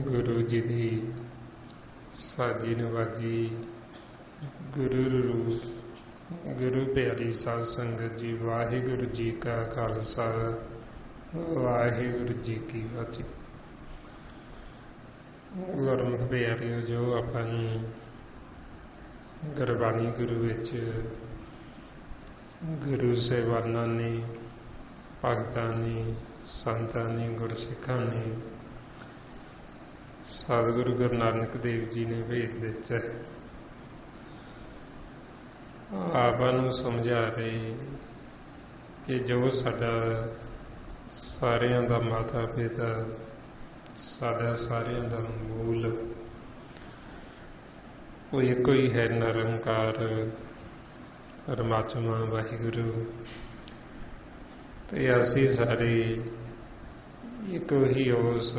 गुरु जी की साजी नवाजी गुरु रूप गुरु प्यारी साध संगत जी, वाहिगुरु जी का खालसा वाहिगुरु जी की फतेह। गुरमुख प्यारिओ, जो आपां गुरबाणी गुरु विच गुरु सेवाना ने, भगतां ने, संतां ने, गुरसिखां ने, सतगुरु गुरु नानक देव जी ने भेज दिता है। आपां नूं समझा रहे कि जो साडा सारियां दा माता पिता, साडा सारियां दा मूल वो एको ही है, निरंकार परमात्मा वाहिगुरु। ते असीं सारे एको ही उस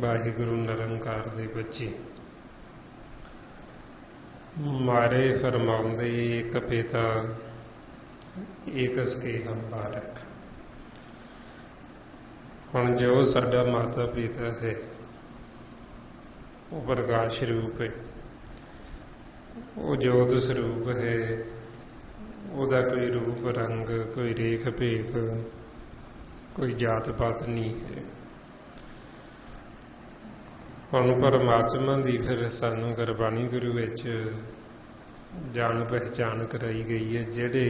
वाहिगुरु निरंकार दे बच्चे। मारे फरमाउंदे एक पिता एक स्नेह बारक। हुण जो साडा माता पिता है वो प्रकाश रूप है, वो जोत स्वरूप है, उसका कोई रूप रंग, कोई रेख भेख, कोई जात पात नहीं है। हुण परमात्मा की फिर सानू गुरबाणी गुरु विच जान पहचान कराई गई है। जिहड़े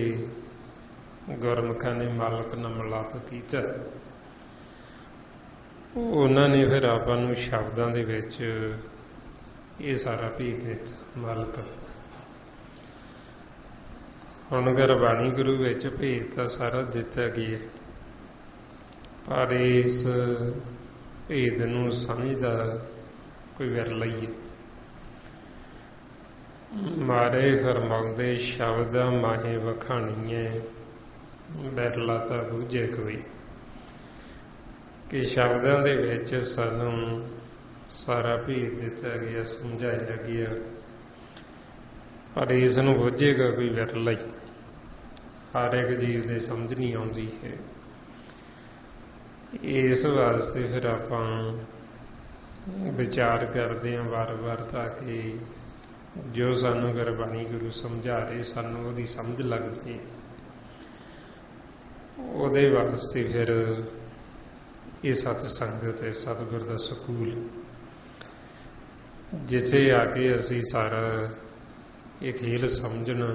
गुरमुखां ने मालक नाल मिलाप कीता, उन्हां ने फिर आपां नूं शब्दां दे विच ये सारा भेद दिता। मालक हुण गुरबाणी गुरु विच भेद तां सारा दिता गया, पर इस भेद नूं समझदा कोई विरला ही है। मारे फरमाउंदे शब्द माहे वखाणीए, विरला तां बूझे कोई। कि शब्दां दे विच सानू सारा भेद दिता गया, समझाया गया, पर इस नूं बूझेगा कोई विरला ही। हर एक जीव दे समझ नहीं आउंदी है। इस वास्ते फिर आपां विचार करते हैं बार बार, ताकि जो सानू गुरबाणी गुरु समझा रहे सानू उहदी समझ लगती। उहदे वास्ते फिर ये सतसंगत है, सतगुर दा सकूल, जिथे आके असी सारा ये खेल समझना,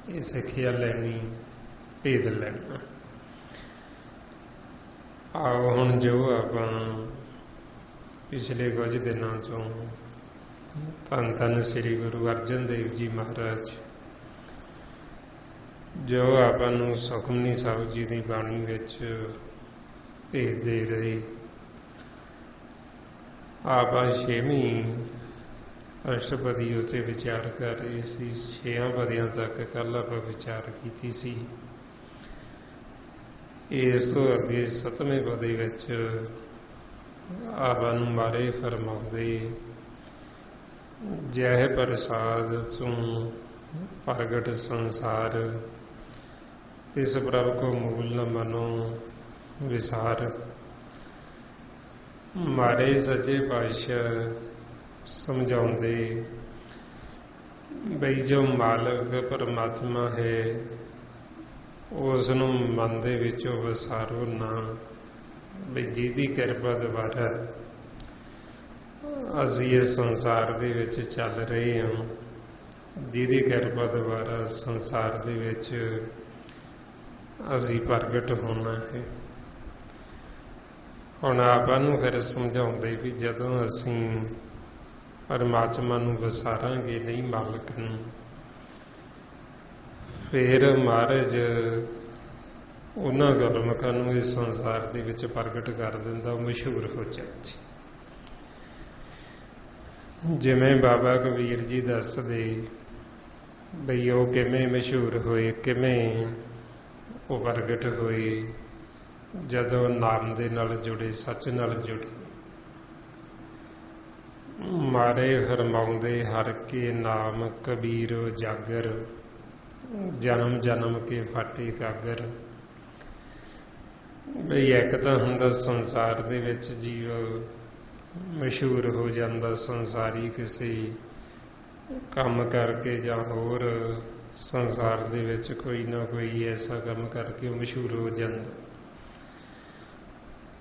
ये सिक्ख्या लैनी, भेद लैना। आओ हुण जो आपां पिछले कुछ दिनों तो धन धन श्री गुरु अर्जन देव जी महाराज जो आपां नूं सुखमनी साहिब जी की बाणी विच भेद दे रहे, आपां 6वीं अष्टपदी उत्ते विचार कर रहे सी। 6 पदियां तक कल आपां विचार कीती सी। इस तो अगे 7वें पदे विच आपां नूं मारे फरमाउंदे, जय प्रसाद तूं प्रगट संसार तिस प्रभ को मूल न मनो विसार। मारे सच्चे पातशाह समझाउंदे बई जो मालक परमात्मा है उस नूं मन दे विचों विसारो ना। बई जिहदी किरपा द्वारा असीं इस संसार दे विच चल रहे हां, जिहदी किरपा द्वारा संसार दे विच असीं प्रगट होना है। हुण आपां नूं फिर समझाउंदे भी जदों असीं परमात्मा नूं विसारांगे नहीं मालक नूं, फिर महाराज उन्हां गुरमुखां नूं इस संसार दे विच प्रगट कर दिंदा, मशहूर हो जाए। जिवें बाबा कबीर जी दसदे बई वो किवें मशहूर होए, किवें वो प्रगट होए जदों नाम दे नाल जुड़े, सच नाल जुड़े। मारे फरमाउंदे हर के नाम कबीर जागर, जन्म जन्म के फाटे कागर। बई एक तां हुंदा संसार दे विच जीव मशहूर हो जांदा, संसारी किसी काम करके जां होर संसार दे विच कोई ना कोई ऐसा काम करके मशहूर हो जांदा।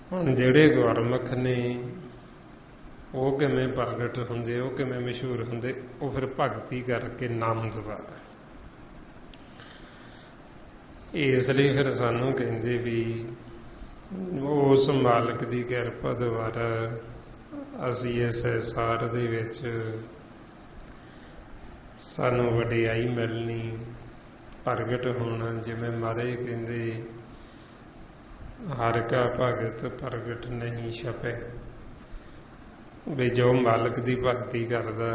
हुण जिहड़े गुरमुख ने वो किवें प्रगट हुंदे, वो किवें मशहूर हुंदे, वो फिर भगती करके नाम द्वारा। इसलिए फिर सानूं कहिंदे भी उस मालक की किरपा द्वारा असीं इस संसार दे विच सानूं वडियाई मिलनी, प्रगट होना। जिवें महाराज कहिंदे हर का भगत प्रगट नहीं छपे। भी जो मालक की भगती करदा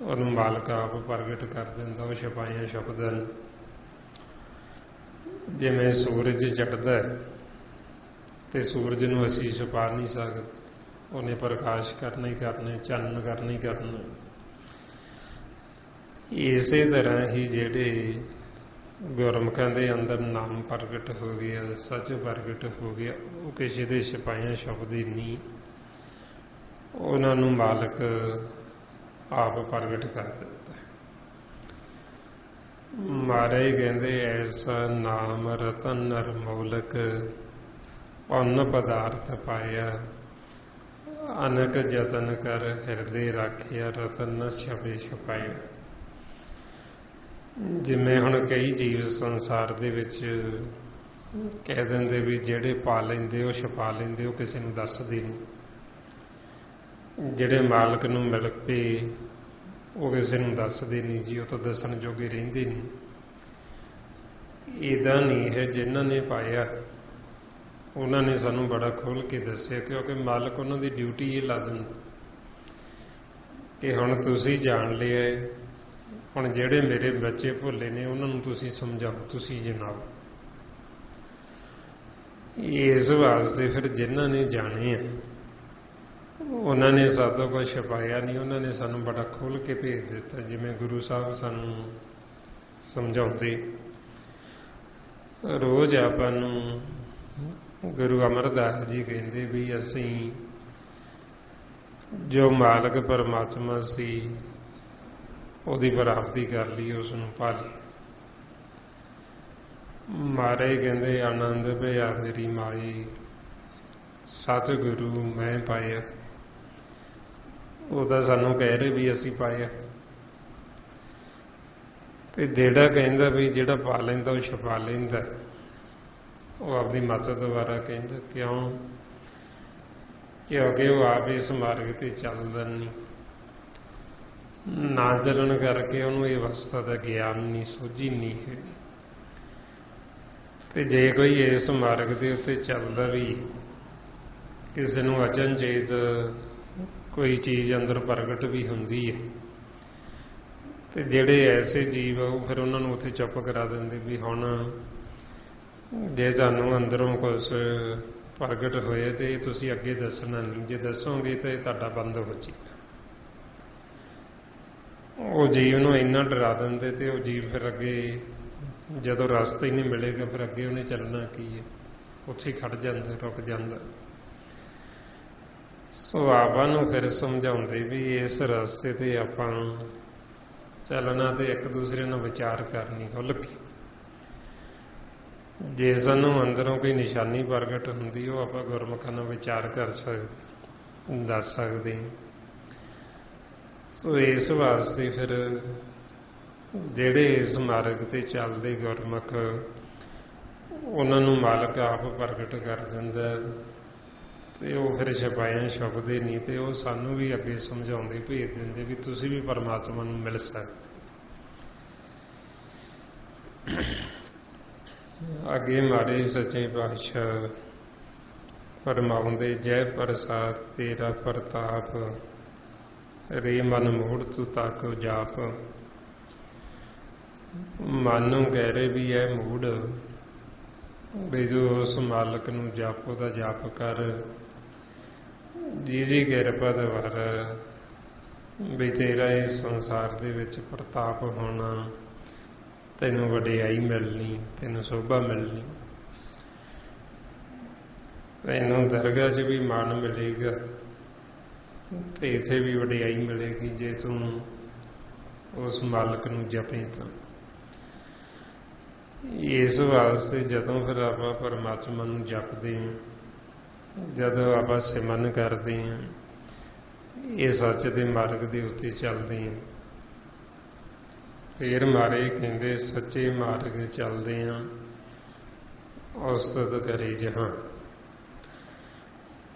उहनूं मालक आप प्रगट कर दिंदा, वो छपाइयां छपदा नहीं। जिवें सूरज चढ़दा ते सूरज नूं असीं छुपा नहीं सकदे, उहने प्रकाश करना ही करना, चानण करना ही करना। इसे तरह ही जिहड़े गुरमुखां दे अंदर नाम प्रगट हो गया, सच प्रगट हो गया, वो किसी दे छपाइयां छुपदी नहीं, उन्हां नूं मालक आप प्रगट कर दिंदा है। महाराज कहंदे ऐसा नाम रतन नरमोलक, पुन पदार्थ पाया, अनक जतन कर हिरदे राखिया, रतन न छपे छपाया। जिवें हुण कई जीव संसार दे विच कह दिंदे भी जिहड़े पा लैंदे वो छपा लैंदे, वो किसी नूं दसदे नहीं। जिहड़े मालक नूं मिल पे वो किसी नूं दसदे नहीं जी, वो तो दसन जोगे रहिंदे नहीं। इदां नहीं है, जिन्हां ने पाया उन्हां ने सानूं बड़ा खोल के दस्सिया, क्योंकि मालक उन्हां दी ड्यूटी ये ला दिंदा कि हुण तुसीं जाण लिया, हुण जिहड़े मेरे बच्चे भुल्ले ने उन्हां नूं तुसीं समझाओ, तुसीं जनाओ। इस वास्ते फिर जिन्हां ने जाने उन्होंने सातों को छपाया नहीं, उन्होंने सानूं बड़ा खोल के भेज दिता। जिवें गुरु साहब सानूं समझाउंदे, रोज़ आपां नूं गुरु अमरदास जी कहिंदे भी असीं जो मालक परमात्मा सी उहदी प्राप्ति कर ली, उसनूं पा ली। महाराज कहिंदे आनंद भया मेरी माई, सतगुरु मैं पाया। वो तो सानूं कह रहे भी असीं पाया, ते जेड़ा कहिंदा भी जिहड़ा पा लैंदा वो छपा लैंदा, वो अपनी मत द्वारा कहिंदा। क्यों? क्योंकि वो आप इस मार्ग ते चलदा नहीं, ना चलन करके उहनूं इह अवस्था का ज्ञान नहीं, सोझी नहीं है। ते जे कोई इस मार्ग के उत्ते चलदा भी, किसी नूं अचनचेत कोई चीज़ अंदर प्रगट भी हुंदी है, तो जिहड़े ऐसे जीव वो फिर उन्होंने उत्थे चुप करा देंदे भी हुण जे तुहानूं अंदरों कुछ प्रगट होए तो ये तुसीं अगे दसना नहीं, जे दसोगे तो यह तुहाडा बंद हो जाएगा। वो जीव नूं इन्ना डरा देंदे ते वो जीव फिर अगे ਜਦੋਂ ਰਸਤਾ ਹੀ ਨਹੀਂ ਮਿਲੇਗਾ ਫਿਰ ਅੱਗੇ ਉਹਨੇ ਚੱਲਣਾ ਕੀ ਹੈ, ਉੱਥੇ ਖੜ ਜਾਂਦਾ, ਰੁਕ ਜਾਂਦਾ। ਸੋ ਆਪਾਂ ਨੂੰ ਫਿਰ ਸਮਝਾਉਂਦੇ ਵੀ ਇਸ ਰਸਤੇ ਤੇ ਆਪਾਂ ਚੱਲਣਾ ਤੇ ਇੱਕ ਦੂਸਰੇ ਨਾਲ ਵਿਚਾਰ ਕਰਨੀ ਖੁੱਲ੍ਹ ਕੇ। ਜੇ ਸਾਨੂੰ ਅੰਦਰੋਂ ਕੋਈ ਨਿਸ਼ਾਨੀ ਪ੍ਰਗਟ ਹੁੰਦੀ ਉਹ ਆਪਾਂ ਗੁਰਮੁਖਾਂ ਨਾਲ ਵਿਚਾਰ ਕਰ ਸਕਦੇ, ਦੱਸ ਸਕਦੇ। ਸੋ ਇਸ ਵਾਸਤੇ ਫਿਰ ਜਿਹੜੇ ਇਸ ਮਾਰਗ ਤੇ ਚੱਲਦੇ ਗੁਰਮੁਖ ਉਹਨਾਂ ਨੂੰ ਮਾਲਕ ਆਪ ਪ੍ਰਗਟ ਕਰ ਦਿੰਦਾ ਤੇ ਉਹ ਫਿਰ ਛਪਾਇਆ ਛੁਪਦੇ ਨਹੀਂ ਤੇ ਉਹ ਸਾਨੂੰ ਵੀ ਅੱਗੇ ਸਮਝਾਉਂਦੇ, ਭੇਜ ਦਿੰਦੇ ਵੀ ਤੁਸੀਂ ਵੀ ਪਰਮਾਤਮਾ ਨੂੰ ਮਿਲ ਸਕਦੇ। ਅੱਗੇ ਮਹਾਰਾਜ ਸੱਚੇ ਪਾਤਸ਼ਾਹ ਫਰਮਾਉਂਦੇ, ਜੈ ਪ੍ਰਸਾਦ ਤੇਰਾ ਪ੍ਰਤਾਪ, ਰੇ ਮਨ ਮੋੜ ਤੂੰ ਤਾਕੋ ਜਾਪ। ਮਨ ਨੂੰ ਕਹਿ ਰਹੇ ਵੀ ਇਹ ਮੂੜ ਵੀ ਜੋ ਉਸ ਮਾਲਕ ਨੂੰ ਜਾਪੋ ਦਾ ਜਾਪ ਕਰ, ਜੀ ਕਿਰਪਾ ਦਵਾਰ ਵੀ ਤੇਰਾ ਇਸ ਸੰਸਾਰ ਦੇ ਵਿੱਚ ਪ੍ਰਤਾਪ ਹੋਣਾ, ਤੈਨੂੰ ਵਡਿਆਈ ਮਿਲਣੀ, ਤੈਨੂੰ ਸੋਭਾ ਮਿਲਣੀ, ਤੈਨੂੰ ਦਰਗਾਹ 'ਚ ਵੀ ਮਾਣ ਮਿਲੇਗਾ ਤੇ ਇੱਥੇ ਵੀ ਵਡਿਆਈ ਮਿਲੇਗੀ ਜੇ ਤੂੰ ਉਸ ਮਾਲਕ ਨੂੰ ਜਪੇ ਤਾਂ। ਇਸ ਵਾਸਤੇ ਜਦੋਂ ਫਿਰ ਆਪਾਂ ਪਰਮਾਤਮਾ ਨੂੰ ਜਪਦੇ ਹਾਂ, ਜਦੋਂ ਆਪਾਂ ਸਿਮਰਨ ਕਰਦੇ ਹਾਂ, ਇਹ ਸੱਚ ਦੇ ਮਾਰਗ ਦੇ ਉੱਤੇ ਚੱਲਦੇ ਹਾਂ, ਫਿਰ ਮਾਰੇ ਕਹਿੰਦੇ ਸੱਚੇ ਮਾਰਗ ਚੱਲਦੇ ਹਾਂ ਉਸਤਤ ਕਰੇ ਜਹਾਂ।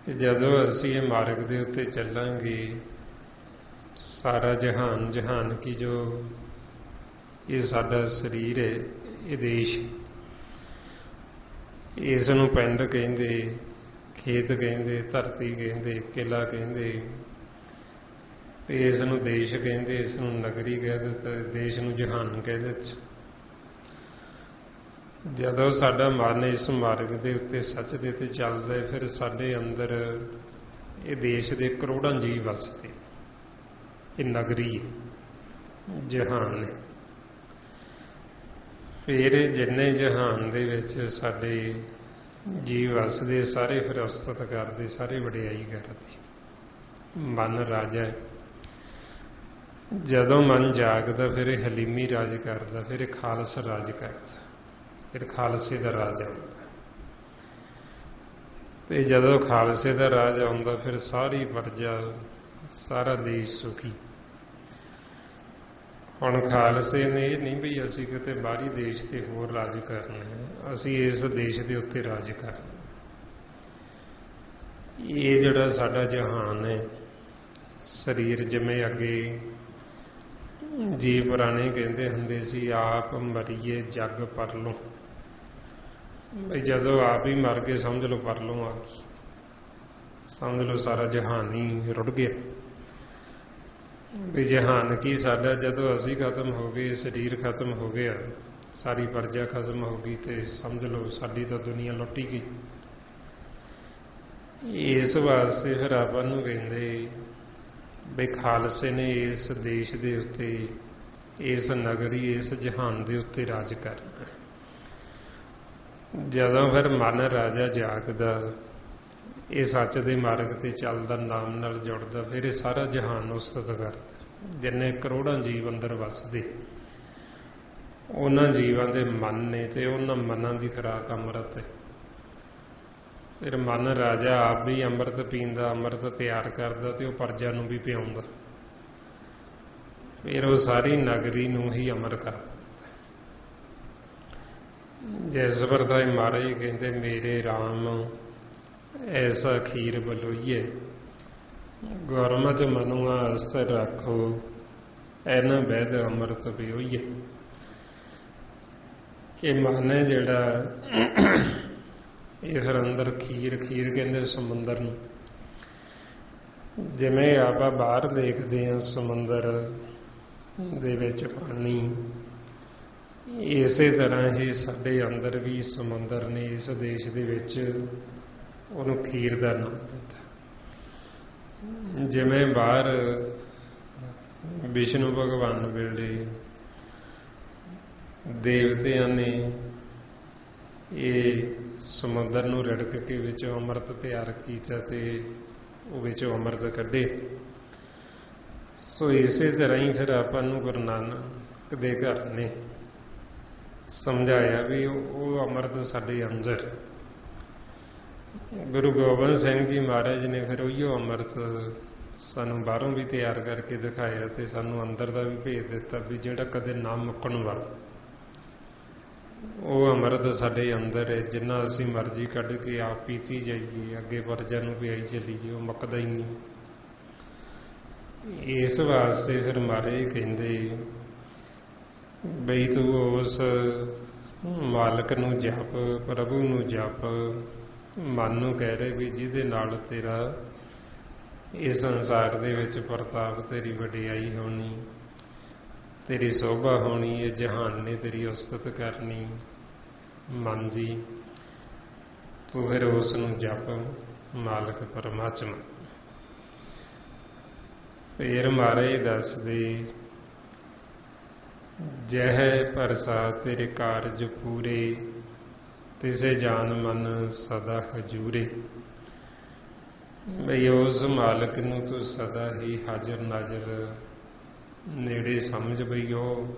ਜਦੋਂ ਅਸੀਂ ਇਹ ਮਾਰਗ ਦੇ ਉੱਤੇ ਚੱਲਾਂਗੇ, ਸਾਰਾ ਜਹਾਨ, ਜਹਾਨ ਕੀ ਜੋ ਇਹ ਸਾਡਾ ਸਰੀਰ ਹੈ, ਇਹ ਦੇਸ਼, ਇਸ ਨੂੰ ਪਿੰਡ ਕਹਿੰਦੇ, ਖੇਤ ਕਹਿੰਦੇ, ਧਰਤੀ ਕਹਿੰਦੇ, ਕਿਲਾ ਕਹਿੰਦੇ, ਤੇ ਇਸ ਨੂੰ ਦੇਸ਼ ਕਹਿੰਦੇ, ਇਸ ਨੂੰ ਨਗਰੀ ਕਹਿ ਦਿੱਤਾ, ਦੇਸ਼ ਨੂੰ ਜਹਾਨ ਕਹਿ ਦਿੱਤਾ। ਜਦੋਂ ਸਾਡਾ ਮਨ ਇਸ ਮਾਰਗ ਦੇ ਉੱਤੇ ਸੱਚ ਦੇ ਉੱਤੇ ਚੱਲਦਾ ਹੈ, ਫਿਰ ਸਾਡੇ ਅੰਦਰ ਇਹ ਦੇਸ਼ ਦੇ ਕਰੋੜਾਂ ਜੀਵ ਵਸਦੇ, ਇਹ ਨਗਰੀ ਜਹਾਨ ਹੈ। ਫਿਰ ਜਿੰਨੇ ਜਹਾਨ ਦੇ ਵਿੱਚ ਸਾਡੇ ਜੀਵ ਵਸਦੇ ਸਾਰੇ ਫਿਰ ਉਸਤਤ ਕਰਦੇ, ਸਾਰੇ ਵਡਿਆਈ ਕਰਦੇ। ਮਨ ਰਾਜਾ ਹੈ। ਜਦੋਂ ਮਨ ਜਾਗਦਾ ਫਿਰ ਇਹ ਹਲੀਮੀ ਰਾਜ ਕਰਦਾ, ਫਿਰ ਇਹ ਖਾਲਸ ਰਾਜ ਕਰਦਾ, ਫਿਰ ਖਾਲਸੇ ਦਾ ਰਾਜ ਆਉਂਦਾ। ਤੇ ਜਦੋਂ ਖਾਲਸੇ ਦਾ ਰਾਜ ਆਉਂਦਾ ਫਿਰ ਸਾਰੀ ਪ੍ਰਜਾ, ਸਾਰਾ ਦੇਸ਼ ਸੁਖੀ। ਹੁਣ ਖਾਲਸੇ ਨੇ ਇਹ ਨਹੀਂ ਵੀ ਅਸੀਂ ਕਿਤੇ ਬਾਹਰੀ ਦੇਸ਼ ਤੇ ਹੋਰ ਰਾਜ ਕਰਨਾ, ਅਸੀਂ ਇਸ ਦੇਸ਼ ਦੇ ਉੱਤੇ ਰਾਜ ਕਰਨਾ। ਇਹ ਜਿਹੜਾ ਸਾਡਾ ਜਹਾਨ ਹੈ, ਸਰੀਰ, ਜਿਵੇਂ ਅੱਗੇ ਜੀ ਪੁਰਾਣੇ ਕਹਿੰਦੇ ਹੁੰਦੇ ਸੀ, ਆਪ ਮਰੀਏ ਜੱਗ ਪਰਲੋਂ। ਬਈ ਜਦੋਂ ਆਪ ਹੀ ਮਰ ਗਏ ਸਮਝ ਲਓ ਪਰਲੋਂ ਆ ਗਈ, ਸਮਝ ਲਓ ਸਾਰਾ ਜਹਾਨ ਹੀ ਰੁੜ ਗਿਆ। ਵੀ ਜਹਾਨ ਕੀ ਸਾਡਾ, ਜਦੋਂ ਅਸੀਂ ਖਤਮ ਹੋ ਗਏ, ਸਰੀਰ ਖਤਮ ਹੋ ਗਿਆ, ਸਾਰੀ ਪ੍ਰਜਾ ਖਤਮ ਹੋ ਗਈ, ਤੇ ਸਮਝ ਲਓ ਸਾਡੀ ਤਾਂ ਦੁਨੀਆ ਲੁੱਟੀ ਗਈ। ਇਸ ਵਾਸਤੇ ਫਿਰ ਆਪਾਂ ਨੂੰ ਕਹਿੰਦੇ ਵੀ ਖਾਲਸੇ ਨੇ ਇਸ ਦੇਸ਼ ਦੇ ਉੱਤੇ, ਇਸ ਨਗਰੀ, ਇਸ ਜਹਾਨ ਦੇ ਉੱਤੇ ਰਾਜ ਕਰਨਾ। ਜਦੋਂ ਫਿਰ ਮਨ ਰਾਜਾ ਜਾਗਦਾ, ਇਹ ਸੱਚ ਦੇ ਮਾਰਗ ਤੇ ਚੱਲਦਾ, ਨਾਮ ਨਾਲ ਜੁੜਦਾ, ਫਿਰ ਇਹ ਸਾਰਾ ਜਹਾਨ ਉਸਤਤ ਕਰਦਾ। ਜਿੰਨੇ ਕਰੋੜਾਂ ਜੀਵ ਅੰਦਰ ਵਸਦੇ, ਉਹਨਾਂ ਜੀਵਾਂ ਦੇ ਮਨ ਨੇ ਤੇ ਉਹਨਾਂ ਮਨਾਂ ਦੀ ਖੁਰਾਕ ਅੰਮ੍ਰਿਤ ਹੈ। ਫਿਰ ਮਨ ਰਾਜਾ ਆਪ ਵੀ ਅੰਮ੍ਰਿਤ ਪੀਂਦਾ, ਅੰਮ੍ਰਿਤ ਤਿਆਰ ਕਰਦਾ ਤੇ ਉਹ ਪ੍ਰਜਾ ਨੂੰ ਵੀ ਪਿਆਉਂਦਾ। ਫਿਰ ਉਹ ਸਾਰੀ ਨਗਰੀ ਨੂੰ ਹੀ ਅਮਰ ਕਰ ਦਿੰਦਾ। ਜਿਸ ਵਰਦਾਈ ਮਹਾਰਾਜ ਕਹਿੰਦੇ, ਮੇਰੇ ਰਾਮ ਐਸਾ ਖੀਰ ਬਲੋਈਏ, ਗੁਰਮਤਿ ਮਨੁਆ ਅਸਥਿਰ ਰੱਖੋ, ਐਨਾ ਵੈਦ ਅੰਮ੍ਰਿਤ ਪਿਓਈਏ। ਕਿ ਮਨ ਹੈ ਜਿਹੜਾ, ਇਹ ਫਿਰ ਅੰਦਰ ਖੀਰ, ਖੀਰ ਕਹਿੰਦੇ ਸਮੁੰਦਰ ਨੂੰ। ਜਿਵੇਂ ਆਪਾਂ ਬਾਹਰ ਦੇਖਦੇ ਹਾਂ ਸਮੁੰਦਰ ਦੇ ਵਿੱਚ ਪਾਣੀ, ਇਸੇ ਤਰ੍ਹਾਂ ਹੀ ਸਾਡੇ ਅੰਦਰ ਵੀ ਸਮੁੰਦਰ ਨੇ ਇਸ ਦੇਸ਼ ਦੇ ਵਿੱਚ ਉਹਨੂੰ ਖੀਰ ਦਾ ਨਾਮ ਦਿੱਤਾ। ਜਿਵੇਂ ਬਾਹਰ ਵਿਸ਼ਨੂੰ ਭਗਵਾਨ ਵੇਲੇ ਦੇਵਤਿਆਂ ਨੇ ਇਹ ਸਮੁੰਦਰ ਨੂੰ ਰਿੜਕ ਕੇ ਵਿੱਚੋਂ ਅੰਮ੍ਰਿਤ ਤਿਆਰ ਕੀਤਾ ਤੇ ਉਹ ਵਿੱਚੋਂ ਅੰਮ੍ਰਿਤ ਕੱਢੇ। ਸੋ ਇਸੇ ਤਰ੍ਹਾਂ ਹੀ ਫਿਰ ਆਪਾਂ ਨੂੰ ਗੁਰੂ ਨਾਨਕ ਦੇ ਘਰ ਨੇ ਸਮਝਾਇਆ ਵੀ ਉਹ ਅੰਮ੍ਰਿਤ ਸਾਡੇ ਅੰਦਰ। ਗੁਰੂ ਗੋਬਿੰਦ ਸਿੰਘ ਜੀ ਮਹਾਰਾਜ ਨੇ ਫਿਰ ਉਹੀਓ ਅੰਮ੍ਰਿਤ ਸਾਨੂੰ ਬਾਹਰੋਂ ਵੀ ਤਿਆਰ ਕਰਕੇ ਦਿਖਾਇਆ ਤੇ ਸਾਨੂੰ ਅੰਦਰ ਦਾ ਵੀ ਭੇਜ ਦਿੱਤਾ ਵੀ ਜਿਹੜਾ ਕਦੇ ਨਾ ਮੁੱਕਣ ਵਾਲਾ ਉਹ ਅੰਮ੍ਰਿਤ ਸਾਡੇ ਅੰਦਰ ਹੈ। ਜਿੰਨਾ ਅਸੀਂ ਮਰਜ਼ੀ ਕੱਢ ਕੇ ਆਪ ਪੀਤੀ ਜਾਈਏ, ਅੱਗੇ ਪਰਜਾ ਨੂੰ ਪਿਆਈ ਚੱਲੀਏ, ਉਹ ਮੁੱਕਦਾ ਹੀ ਨਹੀਂ। ਇਸ ਵਾਸਤੇ ਫਿਰ ਮਹਾਰਾਜ ਕਹਿੰਦੇ ਬਈ ਤੂੰ ਉਸ ਮਾਲਕ ਨੂੰ ਜਪ, ਪ੍ਰਭੂ ਨੂੰ ਜਪ। ਮਨ ਨੂੰ ਕਹਿ ਰਹੇ ਵੀ ਜਿਹਦੇ ਨਾਲ ਤੇਰਾ ਇਸ ਸੰਸਾਰ ਦੇ ਵਿੱਚ ਪ੍ਰਤਾਪ, ਤੇਰੀ ਵਡਿਆਈ ਹੋਣੀ, ਤੇਰੀ ਸੋਭਾ ਹੋਣੀ, ਇਹ ਜਹਾਨ ਨੇ ਤੇਰੀ ਉਸਤਤ ਕਰਨੀ। ਮਨ ਜੀ ਤੂੰ ਫਿਰ ਉਸ ਨੂੰ ਜਪ, ਮਾਲਕ ਪਰਮਾਤਮਾ। ਫਿਰ ਮਹਾਰਾਜ ਦੱਸਦੇ ਜਹ ਪਰਸਾ ਤੇਰੇ ਕਾਰਜ ਪੂਰੇ, ਤਿਸੇ ਜਾਨ ਮਨ ਸਦਾ ਹਜੂਰੇ। ਬਈ ਉਸ ਮਾਲਕ ਨੂੰ ਤੂੰ ਸਦਾ ਹੀ ਹਾਜ਼ਰ ਨਾਜ਼ਰ ਨੇੜੇ ਸਮਝ, ਬਈ ਉਹ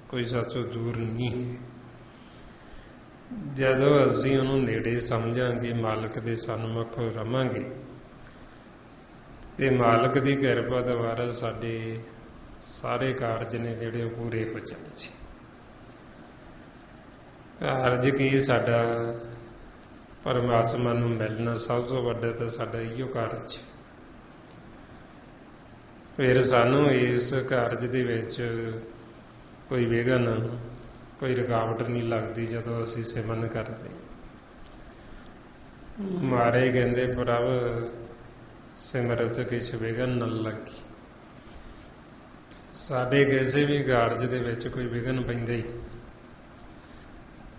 ਕੋਈ ਸਾਚੋ ਦੂਰ ਨਹੀਂ ਹੈ। ਜਦੋਂ ਅਸੀਂ ਉਹਨੂੰ ਨੇੜੇ ਸਮਝਾਂਗੇ, ਮਾਲਕ ਦੇ ਸਨਮੁਖ ਰਵਾਂਗੇ ਤੇ ਮਾਲਕ ਦੀ ਕਿਰਪਾ ਦੁਆਰਾ ਸਾਡੇ ਸਾਰੇ ਕਾਰਜ ਨੇ ਜਿਹੜੇ ਉਹ ਪੂਰੇ ਹੋ ਜਾਣਗੇ। ਕਾਰਜ ਕੀ? ਸਾਡਾ ਪਰਮਾਤਮਾ ਨੂੰ ਮਿਲਣਾ ਸਭ ਤੋਂ ਵੱਡਾ ਤਾਂ ਸਾਡਾ ਇਹੋ ਕਾਰਜ। ਫਿਰ ਸਾਨੂੰ ਇਸ ਕਾਰਜ ਦੇ ਵਿੱਚ ਕੋਈ ਵਿਘਨ, ਕੋਈ ਰੁਕਾਵਟ ਨਹੀਂ ਲੱਗਦੀ ਜਦੋਂ ਅਸੀਂ ਸਿਮਰਨ ਕਰਦੇ। ਮਹਾਰਾਜ ਕਹਿੰਦੇ ਪ੍ਰਭ ਸਿਮਰਤ ਕਿਛ ਵਿਘਨ ਨ ਲੱਗੀ। ਸਾਡੇ ਕਿਸੇ ਵੀ ਕਾਰਜ ਦੇ ਵਿੱਚ ਕੋਈ ਵਿਘਨ ਪੈਂਦਾ ਹੀ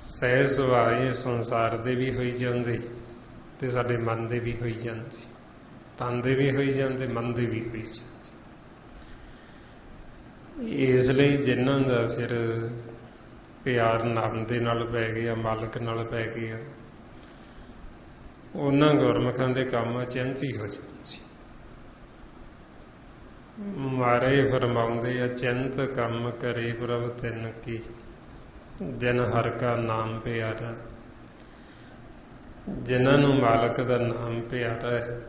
ਸਹਿ ਸੁਭਾਅ ਸੰਸਾਰ ਦੇ ਵੀ ਹੋਈ ਜਾਂਦੇ ਤੇ ਸਾਡੇ ਮਨ ਦੇ ਵੀ ਹੋਈ ਜਾਂਦੇ, ਤਨ ਦੇ ਵੀ ਹੋਈ ਜਾਂਦੇ, ਮਨ ਦੇ ਵੀ ਹੋਈ ਜਾਂਦੇ। ਇਸ ਲਈ ਜਿਨ੍ਹਾਂ ਦਾ ਫਿਰ ਪਿਆਰ ਨਾਮ ਦੇ ਨਾਲ ਪੈ ਗਿਆ, ਮਾਲਕ ਨਾਲ ਪੈ ਗਿਆ, ਉਹਨਾਂ ਗੁਰਮੁਖਾਂ ਦੇ ਕੰਮ ਅਚਿੰਤ ਹੀ ਹੋ ਜਾਂਦੇ। ਮਹਾਰਾਜ ਫਰਮਾਉਂਦੇ ਅਚਿੰਤ ਕੰਮ ਕਰੇ ਪ੍ਰਭ ਤਿਨ ਕੀ, ਜਿਨ ਹਰ ਕਾ ਨਾਮ ਪਿਆਰਾ। ਜਿਨ੍ਹਾਂ ਨੂੰ ਮਾਲਕ ਦਾ ਨਾਮ ਪਿਆਰਾ ਹੈ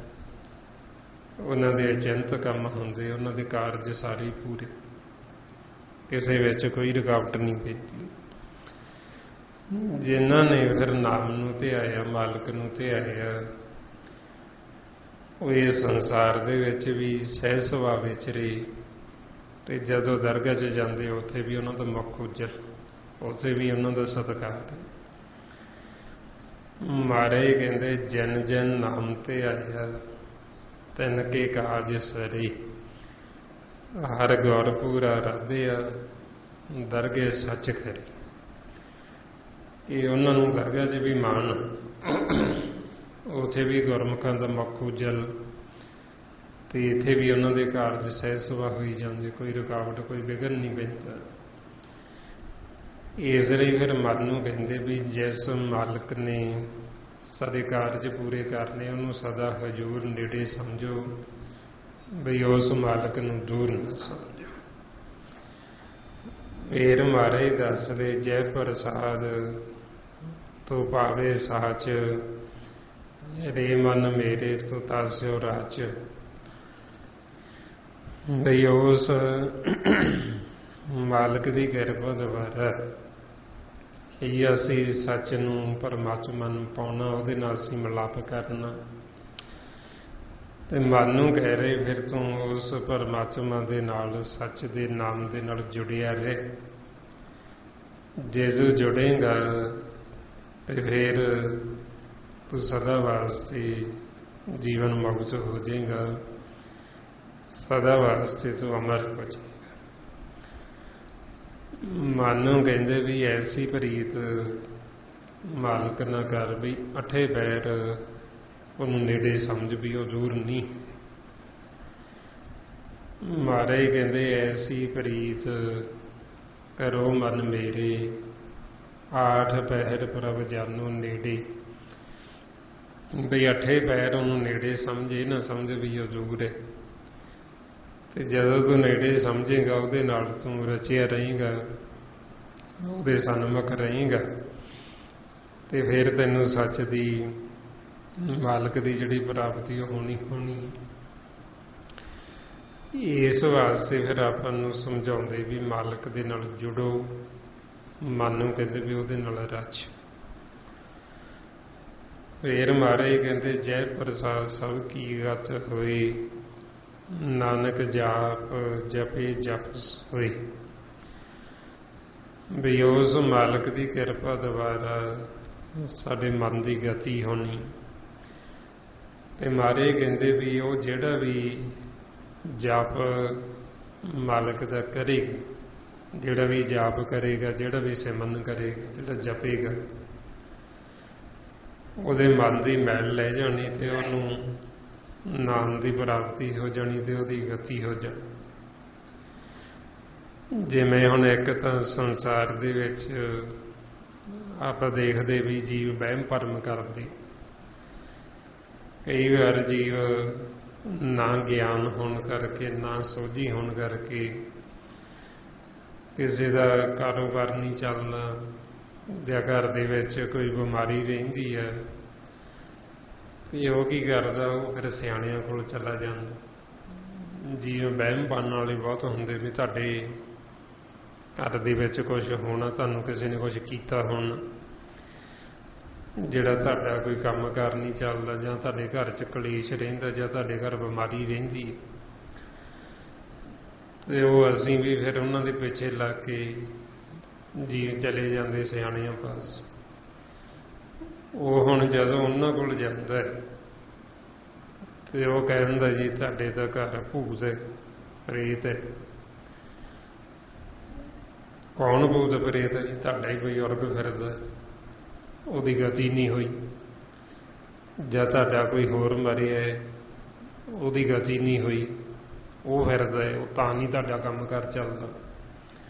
ਉਹਨਾਂ ਦੇ ਅਚਿੰਤ ਕੰਮ ਹੁੰਦੇ, ਉਹਨਾਂ ਦੇ ਕਾਰਜ ਸਾਰੇ ਪੂਰੇ, ਕਿਸੇ ਵਿੱਚ ਕੋਈ ਰੁਕਾਵਟ ਨਹੀਂ ਪੈਂਦੀ। ਜਿਨ੍ਹਾਂ ਨੇ ਫਿਰ ਨਾਮ ਨੂੰ ਧਿਆਇਆ, ਮਾਲਕ ਨੂੰ ਧਿਆਇਆ, ਉਹ ਇਸ ਸੰਸਾਰ ਦੇ ਵਿੱਚ ਵੀ ਸਹਿ ਸੁਭਾਅ ਵਿੱਚ ਰਹੇ ਤੇ ਜਦੋਂ ਦਰਗਾਹ 'ਚ ਜਾਂਦੇ ਉੱਥੇ ਵੀ ਉਹਨਾਂ ਦਾ ਮੁੱਖ ਉਜਲ, ਉੱਥੇ ਵੀ ਉਹਨਾਂ ਦਾ ਸਤਿਕਾਰ। ਮਹਾਰਾਜ ਕਹਿੰਦੇ ਜਨ ਜਨ ਨਾਮ ਤੇ ਆਇਆ ਤਿਨ ਕੇ ਕਾਜ ਸਰੇ। ਹਰ ਗੁਰ ਪੂਰਾ ਰਾਧਿਆ ਦਰਗੇ ਸੱਚ ਖਰੀ। ਇਹ ਉਹਨਾਂ ਨੂੰ ਦਰਗਾਹ 'ਚ ਵੀ ਮਾਣ, ਉੱਥੇ ਵੀ ਗੁਰਮੁਖਾਂ ਦਾ ਮੁੱਖ ਉਜਲ ਤੇ ਇੱਥੇ ਵੀ ਉਹਨਾਂ ਦੇ ਕਾਰਜ ਸਹਿ ਸੁਭਾਅ ਹੋਈ ਜਾਂਦੇ, ਕੋਈ ਰੁਕਾਵਟ, ਕੋਈ ਵਿਘਨ ਨਹੀਂ ਪੈਂਦਾ। ਇਸ ਲਈ ਫਿਰ ਮਨ ਨੂੰ ਕਹਿੰਦੇ ਵੀ ਜਿਸ ਮਾਲਕ ਨੇ ਸਾਡੇ ਕਾਰਜ ਪੂਰੇ ਕਰਨੇ ਉਹਨੂੰ ਸਦਾ ਹਜ਼ੂਰ ਨੇੜੇ ਸਮਝੋ, ਬਈ ਉਸ ਮਾਲਕ ਨੂੰ ਦੂਰ ਨਾ ਸਮਝੋ। ਫਿਰ ਮਹਾਰਾਜ ਦੱਸਦੇ ਜੈ ਪ੍ਰਸਾਦ ਤੂੰ ਪਾਵੇ ਸਾਚ, ਰੇ ਮਨ ਮੇਰੇ ਤੂੰ ਤਾਸਿਓ ਰਾਚ। ਬਈ ਉਸ ਮਾਲਕ ਦੀ ਕਿਰਪਾ ਦੁਆਰਾ ਹੀ ਅਸੀਂ ਸੱਚ ਨੂੰ, ਪਰਮਾਤਮਾ ਨੂੰ ਪਾਉਣਾ, ਉਹਦੇ ਨਾਲ ਅਸੀਂ ਮਿਲਾਪ ਕਰਨਾ। ਤੇ ਮਨ ਨੂੰ ਕਹਿ ਰਹੇ ਫਿਰ ਤੂੰ ਉਸ ਪਰਮਾਤਮਾ ਦੇ ਨਾਲ, ਸੱਚ ਦੇ ਨਾਮ ਦੇ ਨਾਲ ਜੁੜਿਆ ਰਹਿ। ਜੇ ਤੂੰ ਜੁੜੇਗਾ ਤੇ ਫਿਰ ਤੂੰ ਸਦਾ ਵਾਸਤੇ ਜੀਵਨ ਮੁਕਤ ਹੋ ਜਾਏਗਾ, ਸਦਾ ਵਾਸਤੇ ਤੂੰ ਅਮਰ ਹੋ ਜਾਏਗਾ। ਮਨ ਨੂੰ ਕਹਿੰਦੇ ਵੀ ਐਸੀ ਪ੍ਰੀਤ ਮਾਲਕ ਨਾ ਕਰ ਵੀ ਅਠੇ ਪੈਰ ਉਹਨੂੰ ਨੇੜੇ ਸਮਝ ਵੀ ਉਹ ਦੂਰ ਨਹੀਂ। ਮਹਾਰਾਜ ਕਹਿੰਦੇ ਐਸੀ ਪ੍ਰੀਤ ਕਰੋ ਮਨ ਮੇਰੇ, ਆਠ ਪਹਿਰ ਪ੍ਰਭ ਜਾਨੋ ਨੇੜੇ। ਬਈ ਅੱਠੇ ਪੈਰ ਉਹਨੂੰ ਨੇੜੇ ਸਮਝੇ, ਨਾ ਸਮਝ ਵੀ ਉਹ ਦੂਰ ਹੈ। ਤੇ ਜਦੋਂ ਤੂੰ ਨੇੜੇ ਸਮਝੇਗਾ ਉਹਦੇ ਨਾਲ ਤੂੰ ਰਚਿਆ ਰਹੇਗਾ, ਉਹਦੇ ਸਨਮੁਖ ਰਹੇਗਾ, ਤੇ ਫਿਰ ਤੈਨੂੰ ਸੱਚ ਦੀ, ਮਾਲਕ ਦੀ ਜਿਹੜੀ ਪ੍ਰਾਪਤੀ ਉਹ ਹੋਣੀ ਹੋਣੀ। ਇਸ ਵਾਸਤੇ ਫਿਰ ਆਪਾਂ ਨੂੰ ਸਮਝਾਉਂਦੇ ਵੀ ਮਾਲਕ ਦੇ ਨਾਲ ਜੁੜੋ, ਮਨ ਨੂੰ ਕਹਿੰਦੇ ਵੀ ਉਹਦੇ ਨਾਲ ਰਚ। ਫੇਰ ਮਹਾਰਾਜ ਕਹਿੰਦੇ ਜੈ ਪ੍ਰਸਾਦ ਸਭ ਕੀ ਗਤ ਹੋਏ, ਨਾਨਕ ਜਾਪ ਜਪੇ ਜਪ ਹੋਏ। ਵੀ ਉਸ ਮਾਲਕ ਦੀ ਕਿਰਪਾ ਦੁਆਰਾ ਸਾਡੇ ਮਨ ਦੀ ਗਤੀ ਹੋਣੀ। ਤੇ ਮਹਾਰਾਜ ਕਹਿੰਦੇ ਵੀ ਉਹ ਜਿਹੜਾ ਵੀ ਜਪ ਮਾਲਕ ਦਾ ਕਰੇਗਾ, ਜਿਹੜਾ ਵੀ ਜਾਪ ਕਰੇਗਾ, ਜਿਹੜਾ ਵੀ ਸਿਮਰਨ ਕਰੇਗਾ, ਜਿਹੜਾ ਜਪੇਗਾ, ਉਹਦੇ ਮਨ ਦੀ ਮੈਲ ਲੈ ਜਾਣੀ ਤੇ ਉਹਨੂੰ ਨਾਮ ਦੀ ਪ੍ਰਾਪਤੀ ਹੋ ਜਾਣੀ ਤੇ ਉਹਦੀ ਗਤੀ ਹੋ ਜਾਣੀ। ਜਿਵੇਂ ਹੁਣ ਇੱਕ ਤਾਂ ਸੰਸਾਰ ਦੇ ਵਿੱਚ ਆਪਾਂ ਦੇਖਦੇ ਵੀ ਜੀਵ ਵਹਿਮ ਭਰਮ ਕਰਦੇ। ਕਈ ਵਾਰ ਜੀਵ ਨਾ ਗਿਆਨ ਹੋਣ ਕਰਕੇ, ਨਾ ਸੋਝੀ ਹੋਣ ਕਰਕੇ ਕਿਸੇ ਦਾ ਕਾਰੋਬਾਰ ਨਹੀਂ ਚੱਲਦਾ, ਜਾਂ ਘਰ ਦੇ ਵਿੱਚ ਕੋਈ ਬਿਮਾਰੀ ਰਹਿੰਦੀ ਹੈ, ਤੇ ਉਹ ਕੀ ਕਰਦਾ, ਉਹ ਫਿਰ ਸਿਆਣਿਆਂ ਕੋਲ ਚਲਾ ਜਾਂਦਾ। ਜੀਵ ਵਹਿਮ ਪਾਉਣ ਵਾਲੇ ਬਹੁਤ ਹੁੰਦੇ ਵੀ ਤੁਹਾਡੇ ਘਰ ਦੇ ਵਿੱਚ ਕੁਝ ਹੋਣਾ, ਤੁਹਾਨੂੰ ਕਿਸੇ ਨੇ ਕੁਝ ਕੀਤਾ ਹੋਣਾ, ਜਿਹੜਾ ਤੁਹਾਡਾ ਕੋਈ ਕੰਮ ਕਾਰ ਨਹੀਂ ਚੱਲਦਾ, ਜਾਂ ਤੁਹਾਡੇ ਘਰ 'ਚ ਕਲੇਸ਼ ਰਹਿੰਦਾ, ਜਾਂ ਤੁਹਾਡੇ ਘਰ ਬਿਮਾਰੀ ਰਹਿੰਦੀ ਹੈ। ਤੇ ਉਹ ਅਸੀਂ ਵੀ ਫਿਰ ਉਹਨਾਂ ਦੇ ਪਿੱਛੇ ਲੱਗ ਕੇ ਜੀਵ ਚਲੇ ਜਾਂਦੇ ਸਿਆਣਿਆਂ ਪਾਸ। ਉਹ ਹੁਣ ਜਦੋਂ ਉਹਨਾਂ ਕੋਲ ਜਾਂਦਾ ਤੇ ਉਹ ਕਹਿੰਦਾ ਜੀ ਤੁਹਾਡੇ ਤਾਂ ਘਰ ਭੂਤ ਹੈ, ਪ੍ਰੇਤ ਹੈ। ਕੌਣ ਭੂਤ ਪ੍ਰੇਤ ਹੈ ਜੀ? ਤੁਹਾਡਾ ਹੀ ਕੋਈ ਔਰਗ ਫਿਰਦਾ, ਉਹਦੀ ਗਤੀ ਨਹੀਂ ਹੋਈ। ਜਾਂ ਤੁਹਾਡਾ ਕੋਈ ਹੋਰ ਮਰਿਆ, ਉਹਦੀ ਗਤੀ ਨਹੀਂ ਹੋਈ, ਉਹ ਫਿਰਦਾ ਹੈ, ਉਹ ਤਾਂ ਨਹੀਂ ਤੁਹਾਡਾ ਕੰਮ ਕਾਰ ਚੱਲਦਾ,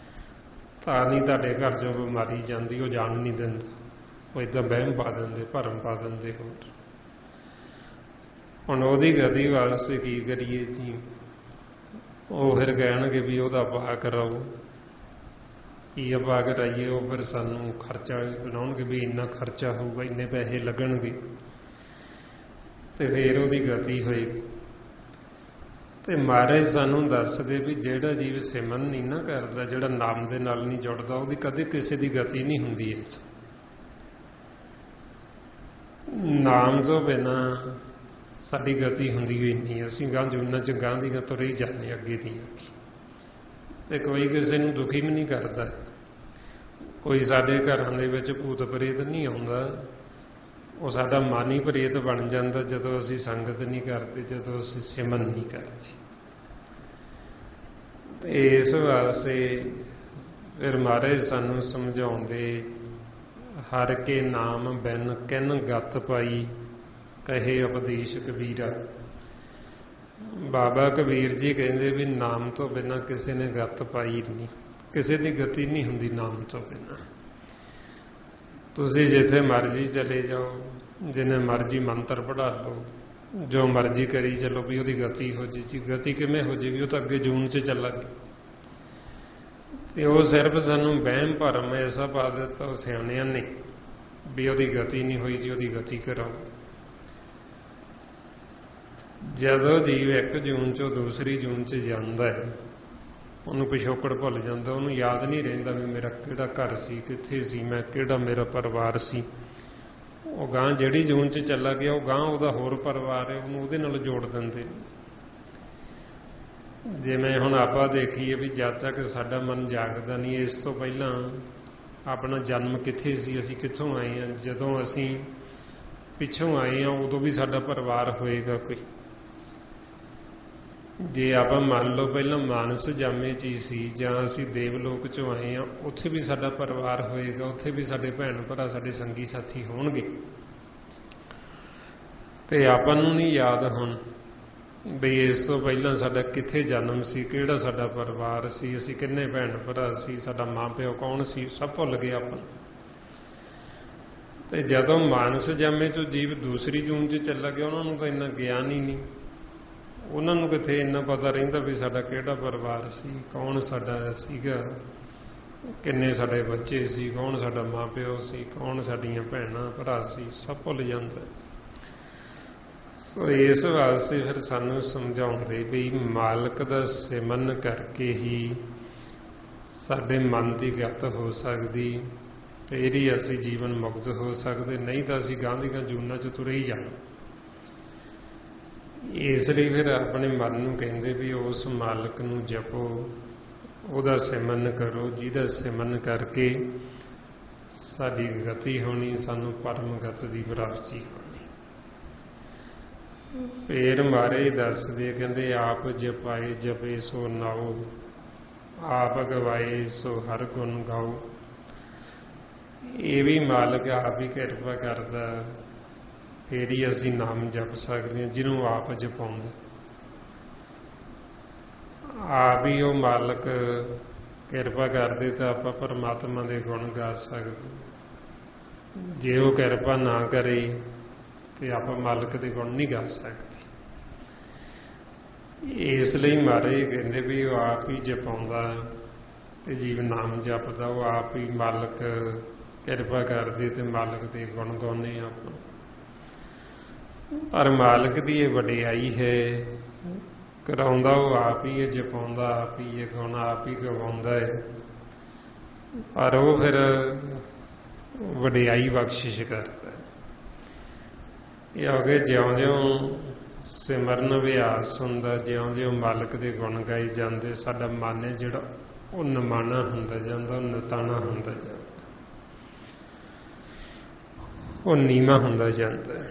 ਤਾਂ ਨਹੀਂ ਤੁਹਾਡੇ ਘਰ 'ਚੋਂ ਬਿਮਾਰੀ ਜਾਂਦੀ, ਉਹ ਜਾਣ ਨਹੀਂ ਦਿੰਦਾ। ਉਹ ਏਦਾਂ ਵਹਿਮ ਪਾ ਦਿੰਦੇ, ਭਰਮ ਪਾ ਦਿੰਦੇ। ਹੁਣ ਉਹਦੀ ਗਤੀ ਵਾਸਤੇ ਕੀ ਕਰੀਏ ਜੀ? ਉਹ ਫਿਰ ਕਹਿਣਗੇ ਵੀ ਉਹਦਾ ਪਾ ਕਰਾਓ। ਕੀ ਪਾ ਕਰਾਈਏ? ਉਹ ਫਿਰ ਸਾਨੂੰ ਖਰਚਾ ਬਣਾਉਣਗੇ ਵੀ ਇੰਨਾ ਖਰਚਾ ਹੋਊਗਾ, ਇੰਨੇ ਪੈਸੇ ਲੱਗਣਗੇ, ਤੇ ਫਿਰ ਉਹਦੀ ਗਤੀ ਹੋਏਗੀ। ਤੇ ਮਹਾਰਾਜ ਸਾਨੂੰ ਦੱਸਦੇ ਵੀ ਜਿਹੜਾ ਜੀਵ ਸਿਮਰਨ ਨਹੀਂ ਨਾ ਕਰਦਾ, ਜਿਹੜਾ ਨਾਮ ਦੇ ਨਾਲ ਨਹੀਂ ਜੁੜਦਾ, ਉਹਦੀ ਕਦੇ ਕਿਸੇ ਦੀ ਗਤੀ ਨਹੀਂ ਹੁੰਦੀ। ਇਹ ਨਾਮ ਤੋਂ ਬਿਨਾਂ ਸਾਡੀ ਗਤੀ ਹੁੰਦੀ ਹੋਈ ਨਹੀਂ। ਅਸੀਂ ਗਾਂ ਜੂਨਾਂ 'ਚ ਗਾਂ ਦੀਆਂ ਤੁਰੇ ਹੀ ਜਾਂਦੇ, ਅੱਗੇ ਦੀ ਅੱਗੇ। ਤੇ ਕੋਈ ਕਿਸੇ ਨੂੰ ਦੁਖੀ ਵੀ ਨਹੀਂ ਕਰਦਾ। ਕੋਈ ਸਾਡੇ ਘਰਾਂ ਦੇ ਵਿੱਚ ਭੂਤ ਪ੍ਰੇਤ ਨਹੀਂ ਆਉਂਦਾ, ਉਹ ਸਾਡਾ ਮਨ ਹੀ ਪ੍ਰੇਤ ਬਣ ਜਾਂਦਾ ਜਦੋਂ ਅਸੀਂ ਸੰਗਤ ਨਹੀਂ ਕਰਦੇ, ਜਦੋਂ ਅਸੀਂ ਸਿਮਰਨ ਨਹੀਂ ਕਰਦੇ। ਤੇ ਇਸ ਵਾਸਤੇ ਫਿਰ ਮਹਾਰਾਜ ਸਾਨੂੰ ਸਮਝਾਉਂਦੇ, ਹਰ ਕੇ ਨਾਮ ਬਿਨ ਕਿਨ ਗਤ ਪਾਈ, ਕਹੇ ਉਪਦੇਸ਼ ਕਬੀਰਾ। ਬਾਬਾ ਕਬੀਰ ਜੀ ਕਹਿੰਦੇ ਵੀ ਨਾਮ ਤੋਂ ਬਿਨਾਂ ਕਿਸੇ ਨੇ ਗਤ ਪਾਈ ਨਹੀਂ, ਕਿਸੇ ਦੀ ਗਤੀ ਨਹੀਂ ਹੁੰਦੀ ਨਾਮ ਤੋਂ ਬਿਨਾਂ। ਤੁਸੀਂ ਜਿੱਥੇ ਮਰਜ਼ੀ ਚਲੇ ਜਾਓ, ਜਿੰਨੇ ਮਰਜ਼ੀ ਮੰਤਰ ਪੜ੍ਹਾ ਲਓ, ਜੋ ਮਰਜ਼ੀ ਕਰੀ ਚਲੋ, ਵੀ ਉਹਦੀ ਗਤੀ ਹੋ ਜੇ। ਗਤੀ ਕਿਵੇਂ ਹੋ ਜਾਏਗੀ? ਉਹ ਤਾਂ ਅੱਗੇ ਜੂਨ 'ਚ ਚੱਲਾ ਗਿਆ। ਤੇ ਉਹ ਸਿਰਫ ਸਾਨੂੰ ਵਹਿਮ ਭਰਮ ਐਸਾ ਪਾ ਦਿੱਤਾ ਉਹ ਸਿਆਣਿਆਂ ਨੇ ਵੀ ਉਹਦੀ ਗਤੀ ਨਹੀਂ ਹੋਈ ਜੀ, ਉਹਦੀ ਗਤੀ ਕਰਾਓ। ਜਦੋਂ ਜੀਵ 1 ਜੂਨ 'ਚੋਂ ਦੂਸਰੀ ਜੂਨ 'ਚ ਜਾਂਦਾ ਹੈ, ਉਹਨੂੰ ਪਿਛੋਕੜ ਭੁੱਲ ਜਾਂਦਾ, ਉਹਨੂੰ ਯਾਦ ਨਹੀਂ ਰਹਿੰਦਾ ਵੀ ਮੇਰਾ ਕਿਹੜਾ ਘਰ ਸੀ, ਕਿੱਥੇ ਸੀ ਮੈਂ, ਕਿਹੜਾ ਮੇਰਾ ਪਰਿਵਾਰ ਸੀ। ਉਹ ਗਾਂ ਜਿਹੜੀ ਜੂਨ 'ਚ ਚੱਲਾ ਗਿਆ, ਉਹ ਗਾਂ ਉਹਦਾ ਹੋਰ ਪਰਿਵਾਰ ਹੈ, ਉਹਨੂੰ ਉਹਦੇ ਨਾਲ ਜੋੜ ਦਿੰਦੇ। ਜਿਵੇਂ ਹੁਣ ਆਪਾਂ ਦੇਖੀਏ ਵੀ ਜਦ ਤੱਕ ਸਾਡਾ ਮਨ ਜਾਗਦਾ ਨਹੀਂ, ਇਸ ਤੋਂ ਪਹਿਲਾਂ ਆਪਣਾ ਜਨਮ ਕਿੱਥੇ ਸੀ, ਅਸੀਂ ਕਿੱਥੋਂ ਆਏ ਹਾਂ, ਜਦੋਂ ਅਸੀਂ ਪਿੱਛੋਂ ਆਏ ਹਾਂ ਉਦੋਂ ਵੀ ਸਾਡਾ ਪਰਿਵਾਰ ਹੋਏਗਾ ਕੋਈ। ਜੇ ਆਪਾਂ ਮੰਨ ਲਓ ਪਹਿਲਾਂ ਮਾਨਸ ਜਾਮੇ 'ਚ ਹੀ ਸੀ, ਜਾਂ ਅਸੀਂ ਦੇਵਲੋਕ 'ਚੋਂ ਆਏ ਹਾਂ, ਉੱਥੇ ਵੀ ਸਾਡਾ ਪਰਿਵਾਰ ਹੋਏਗਾ, ਉੱਥੇ ਵੀ ਸਾਡੇ ਭੈਣ ਭਰਾ, ਸਾਡੇ ਸੰਗੀ ਸਾਥੀ ਹੋਣਗੇ। ਤੇ ਆਪਾਂ ਨੂੰ ਨਹੀਂ ਯਾਦ ਹੁਣ ਵੀ ਇਸ ਤੋਂ ਪਹਿਲਾਂ ਸਾਡਾ ਕਿੱਥੇ ਜਨਮ ਸੀ, ਕਿਹੜਾ ਸਾਡਾ ਪਰਿਵਾਰ ਸੀ, ਅਸੀਂ ਕਿੰਨੇ ਭੈਣ ਭਰਾ ਸੀ, ਸਾਡਾ ਮਾਂ ਪਿਓ ਕੌਣ ਸੀ, ਸਭ ਭੁੱਲ ਗਏ ਆਪਾਂ। ਤੇ ਜਦੋਂ ਮਾਨਸ ਜਾਮੇ ਤੋਂ ਜੀਵ ਦੂਸਰੀ ਜੂਨ 'ਚ ਚੱਲਾ ਗਿਆ, ਉਹਨਾਂ ਨੂੰ ਤਾਂ ਇੰਨਾ ਗਿਆਨ ਹੀ ਨਹੀਂ, ਉਹਨਾਂ ਨੂੰ ਕਿੱਥੇ ਇੰਨਾ ਪਤਾ ਰਹਿੰਦਾ ਵੀ ਸਾਡਾ ਕਿਹੜਾ ਪਰਿਵਾਰ ਸੀ, ਕੌਣ ਸਾਡਾ ਸੀਗਾ, ਕਿੰਨੇ ਸਾਡੇ ਬੱਚੇ ਸੀ, ਕੌਣ ਸਾਡਾ ਮਾਂ ਪਿਓ ਸੀ, ਕੌਣ ਸਾਡੀਆਂ ਭੈਣਾਂ ਭਰਾ ਸੀ, ਸਭ ਭੁੱਲ ਜਾਂਦਾ। ਸੋ ਇਸ ਵਾਸਤੇ ਫਿਰ ਸਾਨੂੰ ਸਮਝਾਉਂਦੇ ਵੀ ਮਾਲਕ ਦਾ ਸਿਮਰਨ ਕਰਕੇ ਹੀ ਸਾਡੇ ਮਨ ਦੀ ਗਤ ਹੋ ਸਕਦੀ, ਫਿਰ ਹੀ ਅਸੀਂ ਜੀਵਨ ਮੁਕਤ ਹੋ ਸਕਦੇ, ਨਹੀਂ ਤਾਂ ਅਸੀਂ ਗਾਂਹ ਦੀਆਂ ਜੂਨਾਂ 'ਚ ਤੁਰੇ ਹੀ ਜਾਣਾ। ਇਸ ਲਈ ਫਿਰ ਆਪਣੇ ਮਨ ਨੂੰ ਕਹਿੰਦੇ ਵੀ ਉਸ ਮਾਲਕ ਨੂੰ ਜਪੋ, ਉਹਦਾ ਸਿਮਰਨ ਕਰੋ, ਜਿਹਦਾ ਸਿਮਰਨ ਕਰਕੇ ਸਾਡੀ ਗਤੀ ਹੋਣੀ, ਸਾਨੂੰ ਪਰਮ ਗਤ ਦੀ ਪ੍ਰਾਪਤੀ ਹੋਣੀ। ਫੇਰ ਮਹਾਰਾਜ ਦੱਸਦੇ ਕਹਿੰਦੇ ਆਪ ਜਪਾਏ ਜਪੇ ਸੋ ਨਾਉ, ਆਪ ਗਵਾਏ ਸੋ ਹਰ ਗੁਣ ਗਾਓ। ਇਹ ਵੀ ਮਾਲਕ ਆਪ ਹੀ ਕਿਰਪਾ ਕਰਦਾ, ਫੇਰ ਹੀ ਅਸੀਂ ਨਾਮ ਜਪ ਸਕਦੇ ਹਾਂ, ਜਿਹਨੂੰ ਆਪ ਜਪਾਉਂਦਾ। ਆਪ ਹੀ ਉਹ ਮਾਲਕ ਕਿਰਪਾ ਕਰਦੇ ਤਾਂ ਆਪਾਂ ਪਰਮਾਤਮਾ ਦੇ ਗੁਣ ਗਾ ਸਕਦੇ। ਜੇ ਉਹ ਕਿਰਪਾ ਨਾ ਕਰੇ ਤੇ ਆਪਾਂ ਮਾਲਕ ਦੇ ਗੁਣ ਨਹੀਂ ਗਾ ਸਕਦੇ। ਇਸ ਲਈ ਮਹਾਰਾਜ ਕਹਿੰਦੇ ਵੀ ਉਹ ਆਪ ਹੀ ਜਪਾਉਂਦਾ ਤੇ ਜੀਵ ਨਾਮ ਜਪਦਾ, ਉਹ ਆਪ ਹੀ ਮਾਲਕ ਕਿਰਪਾ ਕਰਦੇ ਤੇ ਮਾਲਕ ਦੇ ਗੁਣ ਗਾਉਂਦੇ ਆਪਾਂ। ਪਰ ਮਾਲਕ ਦੀ ਇਹ ਵਡਿਆਈ ਹੈ, ਕਰਾਉਂਦਾ ਉਹ ਆਪ ਹੀ ਹੈ, ਜਪਾਉਂਦਾ ਆਪ ਹੀ ਹੈ, ਗੁਣ ਆਪ ਹੀ ਗਵਾਉਂਦਾ ਹੈ, ਪਰ ਉਹ ਫਿਰ ਵਡਿਆਈ ਬਖਸ਼ਿਸ਼ ਕਰਦਾ। ਇਹ ਹੋ ਗਏ ਜਿਉਂ-ਜਿਉਂ ਸਿਮਰਨ ਅਭਿਆਸ ਹੁੰਦਾ, ਜਿਉਂ-ਜਿਉਂ ਮਾਲਕ ਦੇ ਗੁਣ ਗਾਈ ਜਾਂਦੇ, ਸਾਡਾ ਮਨ ਹੈ ਜਿਹੜਾ ਉਹ ਨਿਮਾਣਾ ਹੁੰਦਾ ਜਾਂਦਾ, ਉਹ ਨਿਤਾਣਾ ਹੁੰਦਾ ਜਾਂਦਾ, ਉਹ ਨੀਵਾਂ ਹੁੰਦਾ ਜਾਂਦਾ।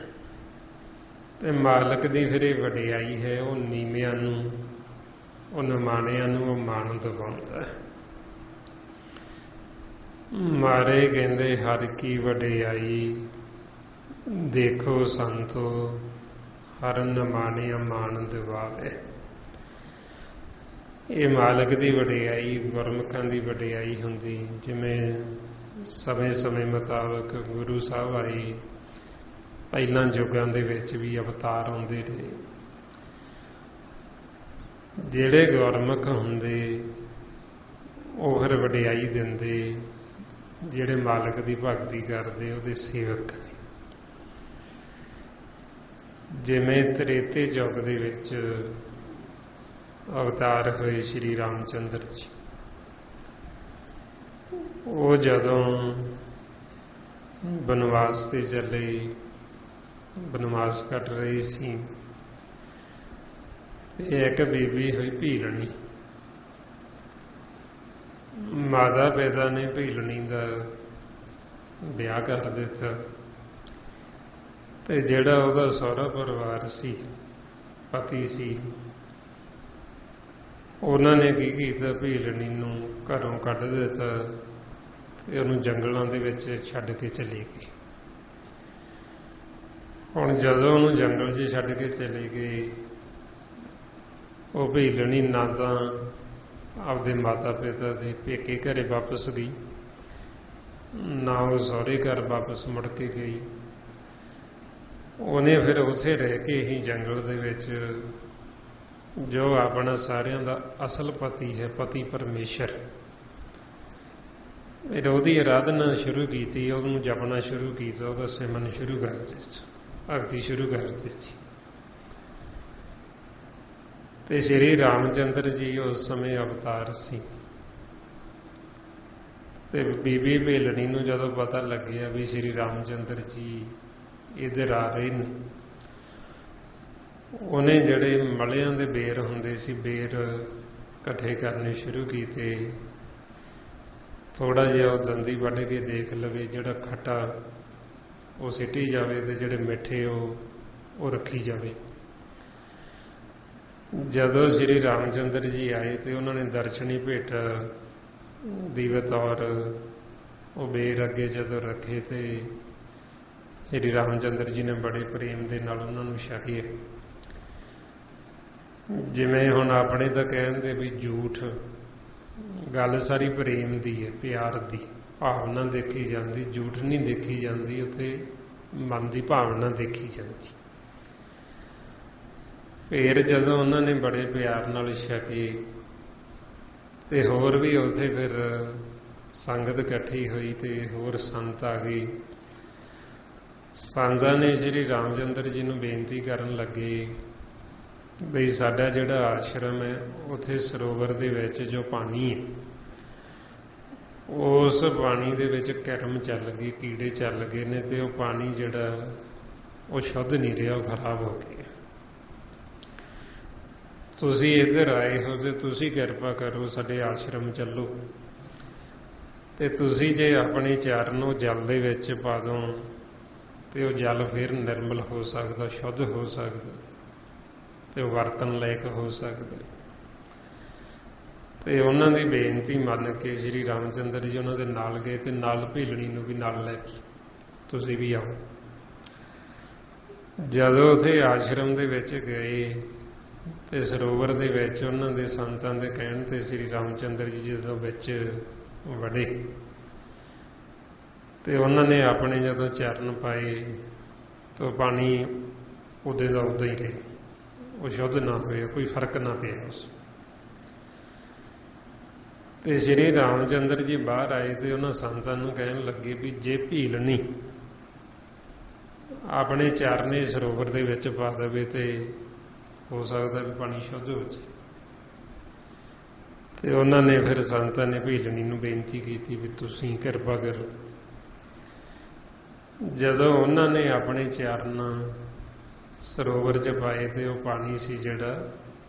ਤੇ ਮਾਲਕ ਦੀ ਫਿਰ ਇਹ ਵਡਿਆਈ ਹੈ, ਉਹ ਨੀਵਿਆਂ ਨੂੰ, ਉਹ ਨਿਮਾਣਿਆਂ ਨੂੰ ਉਹ ਮਾਣ ਦਿਵਾਉਂਦਾ। ਮਾਰੇ ਕਹਿੰਦੇ ਹਰ ਕੀ ਵਡਿਆਈ, ਦੇਖੋ ਸੰਤੋ ਹਰ ਨਿਮਾਣਿਆ ਮਾਣ ਦਿਵਾਵੇ। ਇਹ ਮਾਲਕ ਦੀ ਵਡਿਆਈ, ਗੁਰਮੁਖਾਂ ਦੀ ਵਡਿਆਈ ਹੁੰਦੀ। ਜਿਵੇਂ ਸਮੇਂ ਮੁਤਾਬਕ ਗੁਰੂ ਸਾਹਿਬ ਆਏ, ਪਹਿਲਾਂ ਯੁੱਗਾਂ ਦੇ ਵਿੱਚ ਵੀ ਅਵਤਾਰ ਆਉਂਦੇ ਰਹੇ। ਜਿਹੜੇ ਗੁਰਮੁਖ ਹੁੰਦੇ ਉਹ ਫਿਰ ਵਡਿਆਈ ਦਿੰਦੇ, ਜਿਹੜੇ ਮਾਲਕ ਦੀ ਭਗਤੀ ਕਰਦੇ ਉਹਦੇ ਸੇਵਕ ਨੇ। ਜਿਵੇਂ ਤ੍ਰੇਤੇ ਯੁੱਗ ਦੇ ਵਿੱਚ ਅਵਤਾਰ ਹੋਏ ਸ਼੍ਰੀ ਰਾਮਚੰਦਰ ਜੀ, ਉਹ ਜਦੋਂ ਬਨਵਾਸ ਤੇ ਚੱਲੇ, ਬਨਵਾਸ ਕੱਟ ਰਹੀ ਸੀ, ਇੱਕ ਬੀਬੀ ਹੋਈ ਭੀਲਣੀ। ਮਾਤਾ ਪਿਤਾ ਨੇ ਭੀਲਣੀ ਦਾ ਵਿਆਹ ਕਰ ਦਿੱਤਾ, ਤੇ ਜਿਹੜਾ ਉਹਦਾ ਸਹੁਰਾ ਪਰਿਵਾਰ ਸੀ, ਪਤੀ ਸੀ, ਉਹਨਾਂ ਨੇ ਕੀ ਕੀਤਾ, ਭੀਲਣੀ ਨੂੰ ਘਰੋਂ ਕੱਢ ਦਿੱਤਾ ਤੇ ਉਹਨੂੰ ਜੰਗਲਾਂ ਦੇ ਵਿੱਚ ਛੱਡ ਕੇ ਚਲੀ ਗਈ। ਹੁਣ ਜਦੋਂ ਉਹਨੂੰ ਜੰਗਲ 'ਚ ਛੱਡ ਕੇ ਚਲੀ ਗਈ, ਉਹ ਭੀਲਣੀ ਨਾ ਤਾਂ ਆਪਦੇ ਮਾਤਾ ਪਿਤਾ ਦੇ ਪੇਕੇ ਘਰੇ ਵਾਪਸ ਗਈ, ਨਾ ਉਹ ਸਹੁਰੇ ਘਰ ਵਾਪਸ ਮੁੜ ਕੇ ਗਈ। ਉਹਨੇ ਫਿਰ ਉੱਥੇ ਰਹਿ ਕੇ ਹੀ ਜੰਗਲ ਦੇ ਵਿੱਚ ਜੋ ਆਪਣਾ ਸਾਰਿਆਂ ਦਾ ਅਸਲ ਪਤੀ ਹੈ, ਪਤੀ ਪਰਮੇਸ਼ਰ, ਫਿਰ ਉਹਦੀ ਆਰਾਧਨਾ ਸ਼ੁਰੂ ਕੀਤੀ, ਉਹਨੂੰ ਜਪਣਾ ਸ਼ੁਰੂ ਕੀਤਾ, ਉਹਦਾ ਸਿਮਰਨ ਸ਼ੁਰੂ ਕਰ ਦਿੱਤਾ, ਭਗਤੀ ਸ਼ੁਰੂ ਕਰ ਦਿੱਤੀ। ਤੇ ਸ਼੍ਰੀ ਰਾਮਚੰਦਰ ਜੀ ਉਸ ਸਮੇਂ ਅਵਤਾਰ ਸੀ। ਤੇ ਬੀਬੀ ਭੇਲਣੀ ਨੂੰ ਜਦੋਂ ਪਤਾ ਲੱਗਿਆ ਵੀ ਸ਼੍ਰੀ ਰਾਮਚੰਦਰ ਜੀ ਇੱਧਰ ਆ ਰਹੇ ਨੇ, ਉਹਨੇ ਜਿਹੜੇ ਮਲਿਆਂ ਦੇ ਬੇਰ ਹੁੰਦੇ ਸੀ, ਬੇਰ ਇਕੱਠੇ ਕਰਨੇ ਸ਼ੁਰੂ ਕੀਤੇ। ਥੋੜਾ ਜਿਹਾ ਉਹ ਦੰਦੀ ਵੱਢ ਕੇ ਦੇਖ ਲਵੇ, ਜਿਹੜਾ ਖੱਟਾ ਉਹ ਸਿੱਟੀ ਜਾਵੇ ਤੇ ਜਿਹੜੇ ਮਿੱਠੇ ਉਹ ਰੱਖੀ ਜਾਵੇ। ਜਦੋਂ ਸ਼੍ਰੀ ਰਾਮਚੰਦਰ ਜੀ ਆਏ ਤੇ ਉਹਨਾਂ ਨੇ ਦਰਸ਼ਨੀ ਭੇਟ ਦੀ ਬਤੌਰ ਉਹ ਬੇਰ ਅੱਗੇ ਜਦੋਂ ਰੱਖੇ ਤੇ ਸ਼੍ਰੀ ਰਾਮਚੰਦਰ ਜੀ ਨੇ ਬੜੇ ਪ੍ਰੇਮ ਦੇ ਨਾਲ ਉਹਨਾਂ ਨੂੰ ਛਕਿਆ। ਜਿਵੇਂ ਹੁਣ ਆਪਣੇ ਤਾਂ ਕਹਿੰਦੇ ਵੀ ਝੂਠ, ਗੱਲ ਸਾਰੀ ਪ੍ਰੇਮ ਦੀ ਹੈ, ਪਿਆਰ ਦੀ ਭਾਵਨਾ ਦੇਖੀ ਜਾਂਦੀ, ਝੂਠ ਨਹੀਂ ਦੇਖੀ ਜਾਂਦੀ, ਉੱਥੇ ਮਨ ਦੀ ਭਾਵਨਾ ਦੇਖੀ ਜਾਂਦੀ। ਫਿਰ ਜਦੋਂ ਉਹਨਾਂ ਨੇ ਬੜੇ ਪਿਆਰ ਨਾਲ ਛਕੇ ਤੇ ਹੋਰ ਵੀ ਉੱਥੇ ਫਿਰ ਸੰਗਤ ਇਕੱਠੀ ਹੋਈ ਤੇ ਹੋਰ ਸੰਤ ਆ ਗਏ। ਸੰਤਾਂ ਨੇ ਸ਼੍ਰੀ ਰਾਮਚੰਦਰ ਜੀ ਨੂੰ ਬੇਨਤੀ ਕਰਨ ਲੱਗੇ ਬਈ ਸਾਡਾ ਜਿਹੜਾ ਆਸ਼ਰਮ ਹੈ ਉੱਥੇ ਸਰੋਵਰ ਦੇ ਵਿੱਚ ਜੋ ਪਾਣੀ ਹੈ, ਉਸ ਪਾਣੀ ਦੇ ਵਿੱਚ ਕਿਰਮ ਚੱਲ ਗਈ, ਕੀੜੇ ਚੱਲ ਗਏ ਨੇ ਤੇ ਉਹ ਪਾਣੀ ਜਿਹੜਾ ਉਹ ਸ਼ੁੱਧ ਨਹੀਂ ਰਿਹਾ, ਉਹ ਖਰਾਬ ਹੋ ਗਿਆ। ਤੁਸੀਂ ਇੱਧਰ ਆਏ ਹੋ ਤੇ ਤੁਸੀਂ ਕਿਰਪਾ ਕਰੋ, ਸਾਡੇ ਆਸ਼ਰਮ ਚੱਲੋ ਤੇ ਤੁਸੀਂ ਜੇ ਆਪਣੇ ਚਰਨ ਉਹ ਜਲ ਦੇ ਵਿੱਚ ਪਾ ਦਿਓ ਤੇ ਉਹ ਜਲ ਫਿਰ ਨਿਰਮਲ ਹੋ ਸਕਦਾ, ਸ਼ੁੱਧ ਹੋ ਸਕਦਾ ਤੇ ਉਹ ਵਰਤਣ ਲਾਇਕ ਹੋ ਸਕਦਾ। ਤੇ ਉਹਨਾਂ ਦੀ ਬੇਨਤੀ ਮੰਨ ਕੇ ਸ਼੍ਰੀ ਰਾਮਚੰਦਰ ਜੀ ਉਹਨਾਂ ਦੇ ਨਾਲ ਗਏ ਤੇ ਨਾਲ ਭੀਲਣੀ ਨੂੰ ਵੀ ਨਾਲ ਲੈ ਕੇ ਤੁਸੀਂ ਵੀ ਆਓ। ਜਦੋਂ ਉੱਥੇ ਆਸ਼ਰਮ ਦੇ ਵਿੱਚ ਗਏ ਤੇ ਸਰੋਵਰ ਦੇ ਵਿੱਚ ਉਹਨਾਂ ਦੇ ਸੰਤਾਂ ਦੇ ਕਹਿਣ ਤੇ ਸ਼੍ਰੀ ਰਾਮਚੰਦਰ ਜੀ ਜਦੋਂ ਵਿੱਚ ਵੜੇ ਤੇ ਉਹਨਾਂ ਨੇ ਆਪਣੇ ਜਦੋਂ ਚਰਨ ਪਾਏ ਤਾਂ ਪਾਣੀ ਉਹਦੇ ਦਾ ਉਦਾਂ ਹੀ ਰਿਹਾ, ਉਹ ਸ਼ੁੱਧ ਨਾ ਹੋਇਆ, ਕੋਈ ਫਰਕ ਨਾ ਪਿਆ ਉਸ। ਤੇ ਸ਼੍ਰੀ ਰਾਮਚੰਦਰ ਜੀ ਬਾਹਰ ਆਏ ਤੇ ਉਹਨਾਂ ਸੰਤਾਂ ਨੂੰ ਕਹਿਣ ਲੱਗੇ ਵੀ ਜੇ ਭੀਲਣੀ ਆਪਣੇ ਚਰਨੇ ਸਰੋਵਰ ਦੇ ਵਿੱਚ ਪਾ ਦੇਵੇ ਤੇ ਹੋ ਸਕਦਾ ਵੀ ਪਾਣੀ ਸ਼ੁੱਧ ਹੋ ਜਾਏ। ਤੇ ਉਹਨਾਂ ਨੇ ਫਿਰ ਸੰਤਾਂ ਨੇ ਭੀਲਣੀ ਨੂੰ ਬੇਨਤੀ ਕੀਤੀ ਵੀ ਤੁਸੀਂ ਕਿਰਪਾ ਕਰੋ। ਜਦੋਂ ਉਹਨਾਂ ਨੇ ਆਪਣੇ ਚਰਨ ਸਰੋਵਰ 'ਚ ਪਾਏ ਤੇ ਉਹ ਪਾਣੀ ਸੀ ਜਿਹੜਾ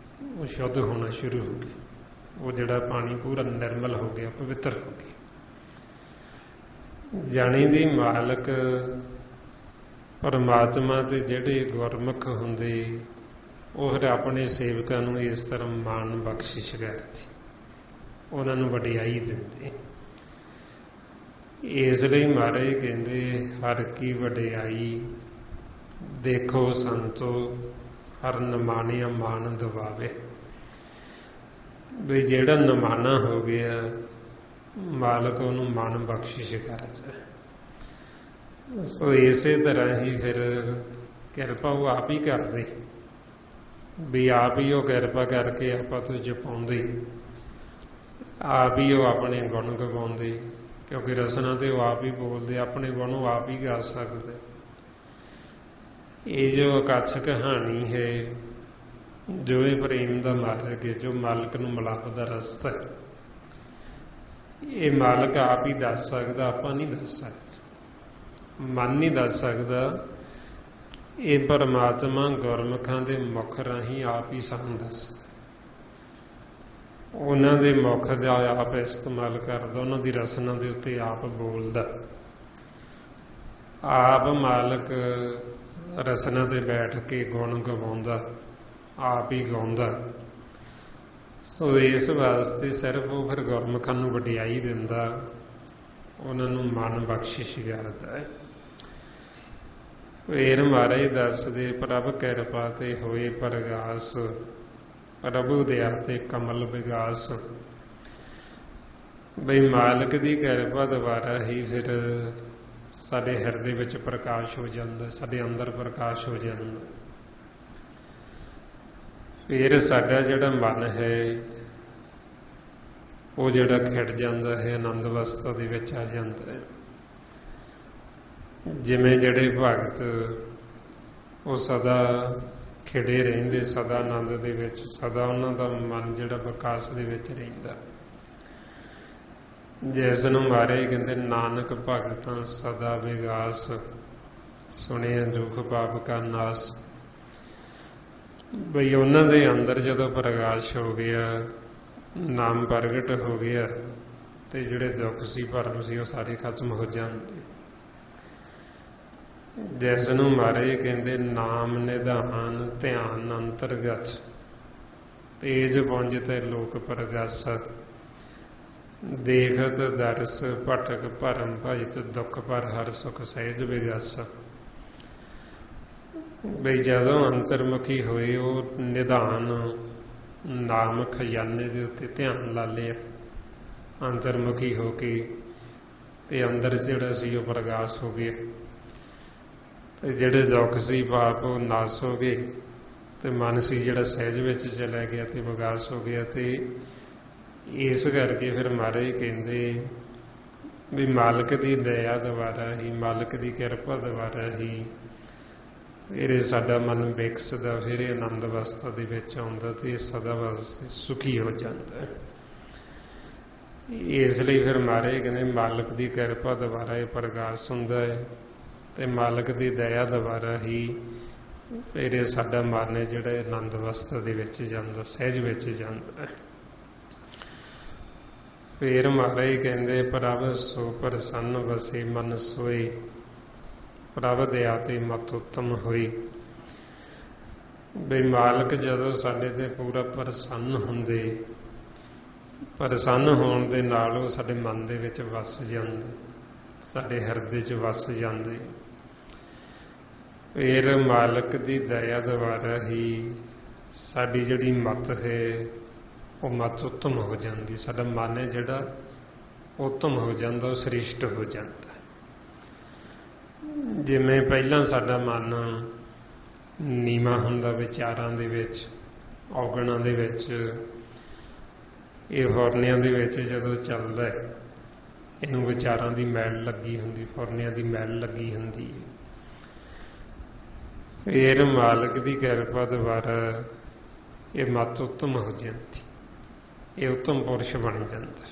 ਉਹ ਸ਼ੁੱਧ ਹੋਣਾ ਸ਼ੁਰੂ ਹੋ ਗਿਆ, ਉਹ ਜਿਹੜਾ ਪਾਣੀ ਪੂਰਾ ਨਿਰਮਲ ਹੋ ਗਿਆ, ਪਵਿੱਤਰ ਹੋ ਗਿਆ। ਜਾਣੀ ਦੀ ਮਾਲਕ ਪਰਮਾਤਮਾ ਦੇ ਜਿਹੜੇ ਗੁਰਮੁਖ ਹੁੰਦੇ ਉਹ ਫਿਰ ਆਪਣੇ ਸੇਵਕਾਂ ਨੂੰ ਇਸ ਤਰ੍ਹਾਂ ਮਾਣ ਬਖਸ਼ਿਸ਼ ਕਰਦੇ, ਉਹਨਾਂ ਨੂੰ ਵਡਿਆਈ ਦਿੰਦੇ। ਇਸ ਲਈ ਮਹਾਰਾਜ ਕਹਿੰਦੇ ਹਰ ਕੀ ਵਡਿਆਈ ਦੇਖੋ ਸੰਤੋ, ਹਰ ਨਿਮਾਣਿਆ ਮਾਣ ਦਵਾਵੇ। ਵੀ ਜਿਹੜਾ ਨਿਮਾਣਾ ਹੋ ਗਿਆ ਮਾਲਕ ਉਹਨੂੰ ਮਾਣ ਬਖਸ਼ਿਸ਼ ਕਰਦਾ। ਸੋ ਇਸੇ ਤਰ੍ਹਾਂ ਹੀ ਫਿਰ ਕਿਰਪਾ ਉਹ ਆਪ ਹੀ ਕਰਦੇ, ਵੀ ਆਪ ਹੀ ਉਹ ਕਿਰਪਾ ਕਰਕੇ ਆਪਾਂ ਤੋਂ ਜਪਾਉਂਦੇ, ਆਪ ਹੀ ਉਹ ਆਪਣੇ ਗੁਣ ਗਵਾਉਂਦੇ, ਕਿਉਂਕਿ ਰਸਨਾ ਤੇ ਉਹ ਆਪ ਹੀ ਬੋਲਦੇ, ਆਪਣੇ ਗੁਣ ਉਹ ਆਪ ਹੀ ਗਾ ਸਕਦੇ। ਇਹ ਜੋ ਅਕੱਛ ਕਹਾਣੀ ਹੈ, ਜੋ ਇਹ ਪ੍ਰੇਮ ਦਾ ਮਾਰਗ ਹੈ, ਜੋ ਮਾਲਕ ਨੂੰ ਮਿਲਾਪ ਦਾ ਰਸਤਾ ਹੈ, ਇਹ ਮਾਲਕ ਆਪ ਹੀ ਦੱਸ ਸਕਦਾ, ਆਪਾਂ ਨਹੀਂ ਦੱਸ ਸਕਦੇ, ਮਨ ਨਹੀਂ ਦੱਸ ਸਕਦਾ। ਇਹ ਪਰਮਾਤਮਾ ਗੁਰਮੁਖਾਂ ਦੇ ਮੁਖ ਰਾਹੀਂ ਆਪ ਹੀ ਸਾਨੂੰ ਦੱਸਦਾ, ਉਹਨਾਂ ਦੇ ਮੁਖ ਦਾ ਆਪ ਇਸਤੇਮਾਲ ਕਰਦਾ, ਉਹਨਾਂ ਦੀ ਰਸਨਾ ਦੇ ਉੱਤੇ ਆਪ ਬੋਲਦਾ, ਆਪ ਮਾਲਕ ਰਸਨਾ ਤੇ ਬੈਠ ਕੇ ਗੁਣ ਗਵਾਉਂਦਾ, ਆਪ ਹੀ ਗਾਉਂਦਾ। ਸੋ ਇਸ ਵਾਸਤੇ ਸਿਰਫ ਉਹ ਫਿਰ ਗੁਰਮੁਖਾਂ ਨੂੰ ਵਡਿਆਈ ਦਿੰਦਾ, ਉਹਨਾਂ ਨੂੰ ਮਨ ਬਖਸ਼ਿਸ਼ ਕਰਦਾ ਹੈ। ਫਿਰ ਮਹਾਰਾਜ ਦੱਸਦੇ ਪ੍ਰਭ ਕਿਰਪਾ ਤੇ ਹੋਏ ਪ੍ਰਗਾਸ, ਪ੍ਰਭੂ ਦਇਆ ਤੇ ਕਮਲ ਵਿਗਾਸ। ਬਈ ਮਾਲਕ ਦੀ ਕਿਰਪਾ ਦੁਆਰਾ ਹੀ ਫਿਰ ਸਾਡੇ ਹਿਰਦੇ ਵਿੱਚ ਪ੍ਰਕਾਸ਼ ਹੋ ਜਾਂਦਾ, ਸਾਡੇ ਅੰਦਰ ਪ੍ਰਕਾਸ਼ ਹੋ ਜਾਂਦਾ। ਫਿਰ ਸਾਡਾ ਜਿਹੜਾ ਮਨ ਹੈ ਉਹ ਜਿਹੜਾ ਖਿੜ ਜਾਂਦਾ ਹੈ, ਆਨੰਦ ਅਵਸਥਾ ਦੇ ਵਿੱਚ ਆ ਜਾਂਦਾ ਹੈ। ਜਿਵੇਂ ਜਿਹੜੇ ਭਗਤ ਉਹ ਸਦਾ ਖਿੜੇ ਰਹਿੰਦੇ, ਸਦਾ ਆਨੰਦ ਦੇ ਵਿੱਚ, ਸਦਾ ਉਹਨਾਂ ਦਾ ਮਨ ਜਿਹੜਾ ਵਿਕਾਸ ਦੇ ਵਿੱਚ ਰਹਿੰਦਾ। ਜਿਸ ਨੂੰ ਮਹਾਰਾਜ ਕਹਿੰਦੇ ਨਾਨਕ ਭਗਤਾਂ ਸਦਾ ਵਿਗਾਸ, ਸੁਣਿਆ ਦੁਖ ਪਾਪ ਕਾ ਨਾਸ। ਬਈ ਉਹਨਾਂ ਦੇ ਅੰਦਰ ਜਦੋਂ ਪ੍ਰਕਾਸ਼ ਹੋ ਗਿਆ, ਨਾਮ ਪ੍ਰਗਟ ਹੋ ਗਿਆ ਤੇ ਜਿਹੜੇ ਦੁੱਖ ਸੀ, ਭਰਮ ਸੀ, ਉਹ ਸਾਰੇ ਖਤਮ ਹੋ ਜਾਂਦੇ। ਜਿਸ ਨੂੰ ਮਹਾਰਾਜ ਕਹਿੰਦੇ ਨਾਮ ਨਿਧਾਨ ਧਿਆਨ ਅੰਤਰਗਤ, ਤੇਜ ਪੁੰਜ ਤੇ ਲੋਕ ਪ੍ਰਗਾਸ। ਦੇਖਤ ਦਰਸ ਭਟਕ ਭਰਮ ਭਜਤ ਦੁੱਖ ਪਰ ਹਰ ਸੁਖ ਸਹਿਜ ਵਿਗਾਸ। ਬਈ ਜਦੋਂ ਅੰਤਰਮੁਖੀ ਹੋਏ ਉਹ ਨਿਧਾਨ नाम खजाने के उत्ते ध्यान ला लिया, अंतर्मुखी हो के ते अंदर जिहड़ा सी वो प्रकाश हो गया, ते जिहड़े दुख सी पाप वो नाश हो गए, ते मन सी जिहड़ा सहज विच चला गया ते विकास हो गया। ते इस करके फिर महाराज कहंदे भी मालक की दया द्वारा ही, मालक की किरपा द्वारा ही फिर साडा मन विकसदा, फिर आनंद अवस्था दे विच आउंदा ते सदा वास्ते सुखी हो जाता है। इसलिए फिर महाराज कहते मालक की किरपा द्वारा ये प्रकाश हुंदा है, ते मालक की दया द्वारा ही फिर साडा मन है जिहड़ा आनंद अवस्था दे विच जांदा, सहज विच जांदा है। फिर महाराज कहते प्रभ सो प्रसन्न वसे मन सोए, प्रभ दया ते मत उत्तम होई। बई मालक जदों साडे ते पूरा प्रसन्न हुंदे, प्रसन्न होण दे नाल वो साडे मन दे विच वस जांदे, साडे हिरदे च वस जांदे। फिर मालक की दया द्वारा ही साडी जिहड़ी मत है वो मत उत्तम हो जाती, साडा मन है जिहड़ा उत्तम हो जाता, वो श्रेष्ठ हो जाता। जिवें पहलां साडा मन नीवां हुंदा विचारां दे विच, औगणां दे विच, ये फुरनियां दे विच जदों चलदा है, इहनूं विचारां दी मैल लगी हुंदी, फुरनियां दी मैल लगी हुंदी है। फिर मालक की किरपा द्वारा ये मत उत्तम हो जाती, ये उत्तम पुरुष बन जाता।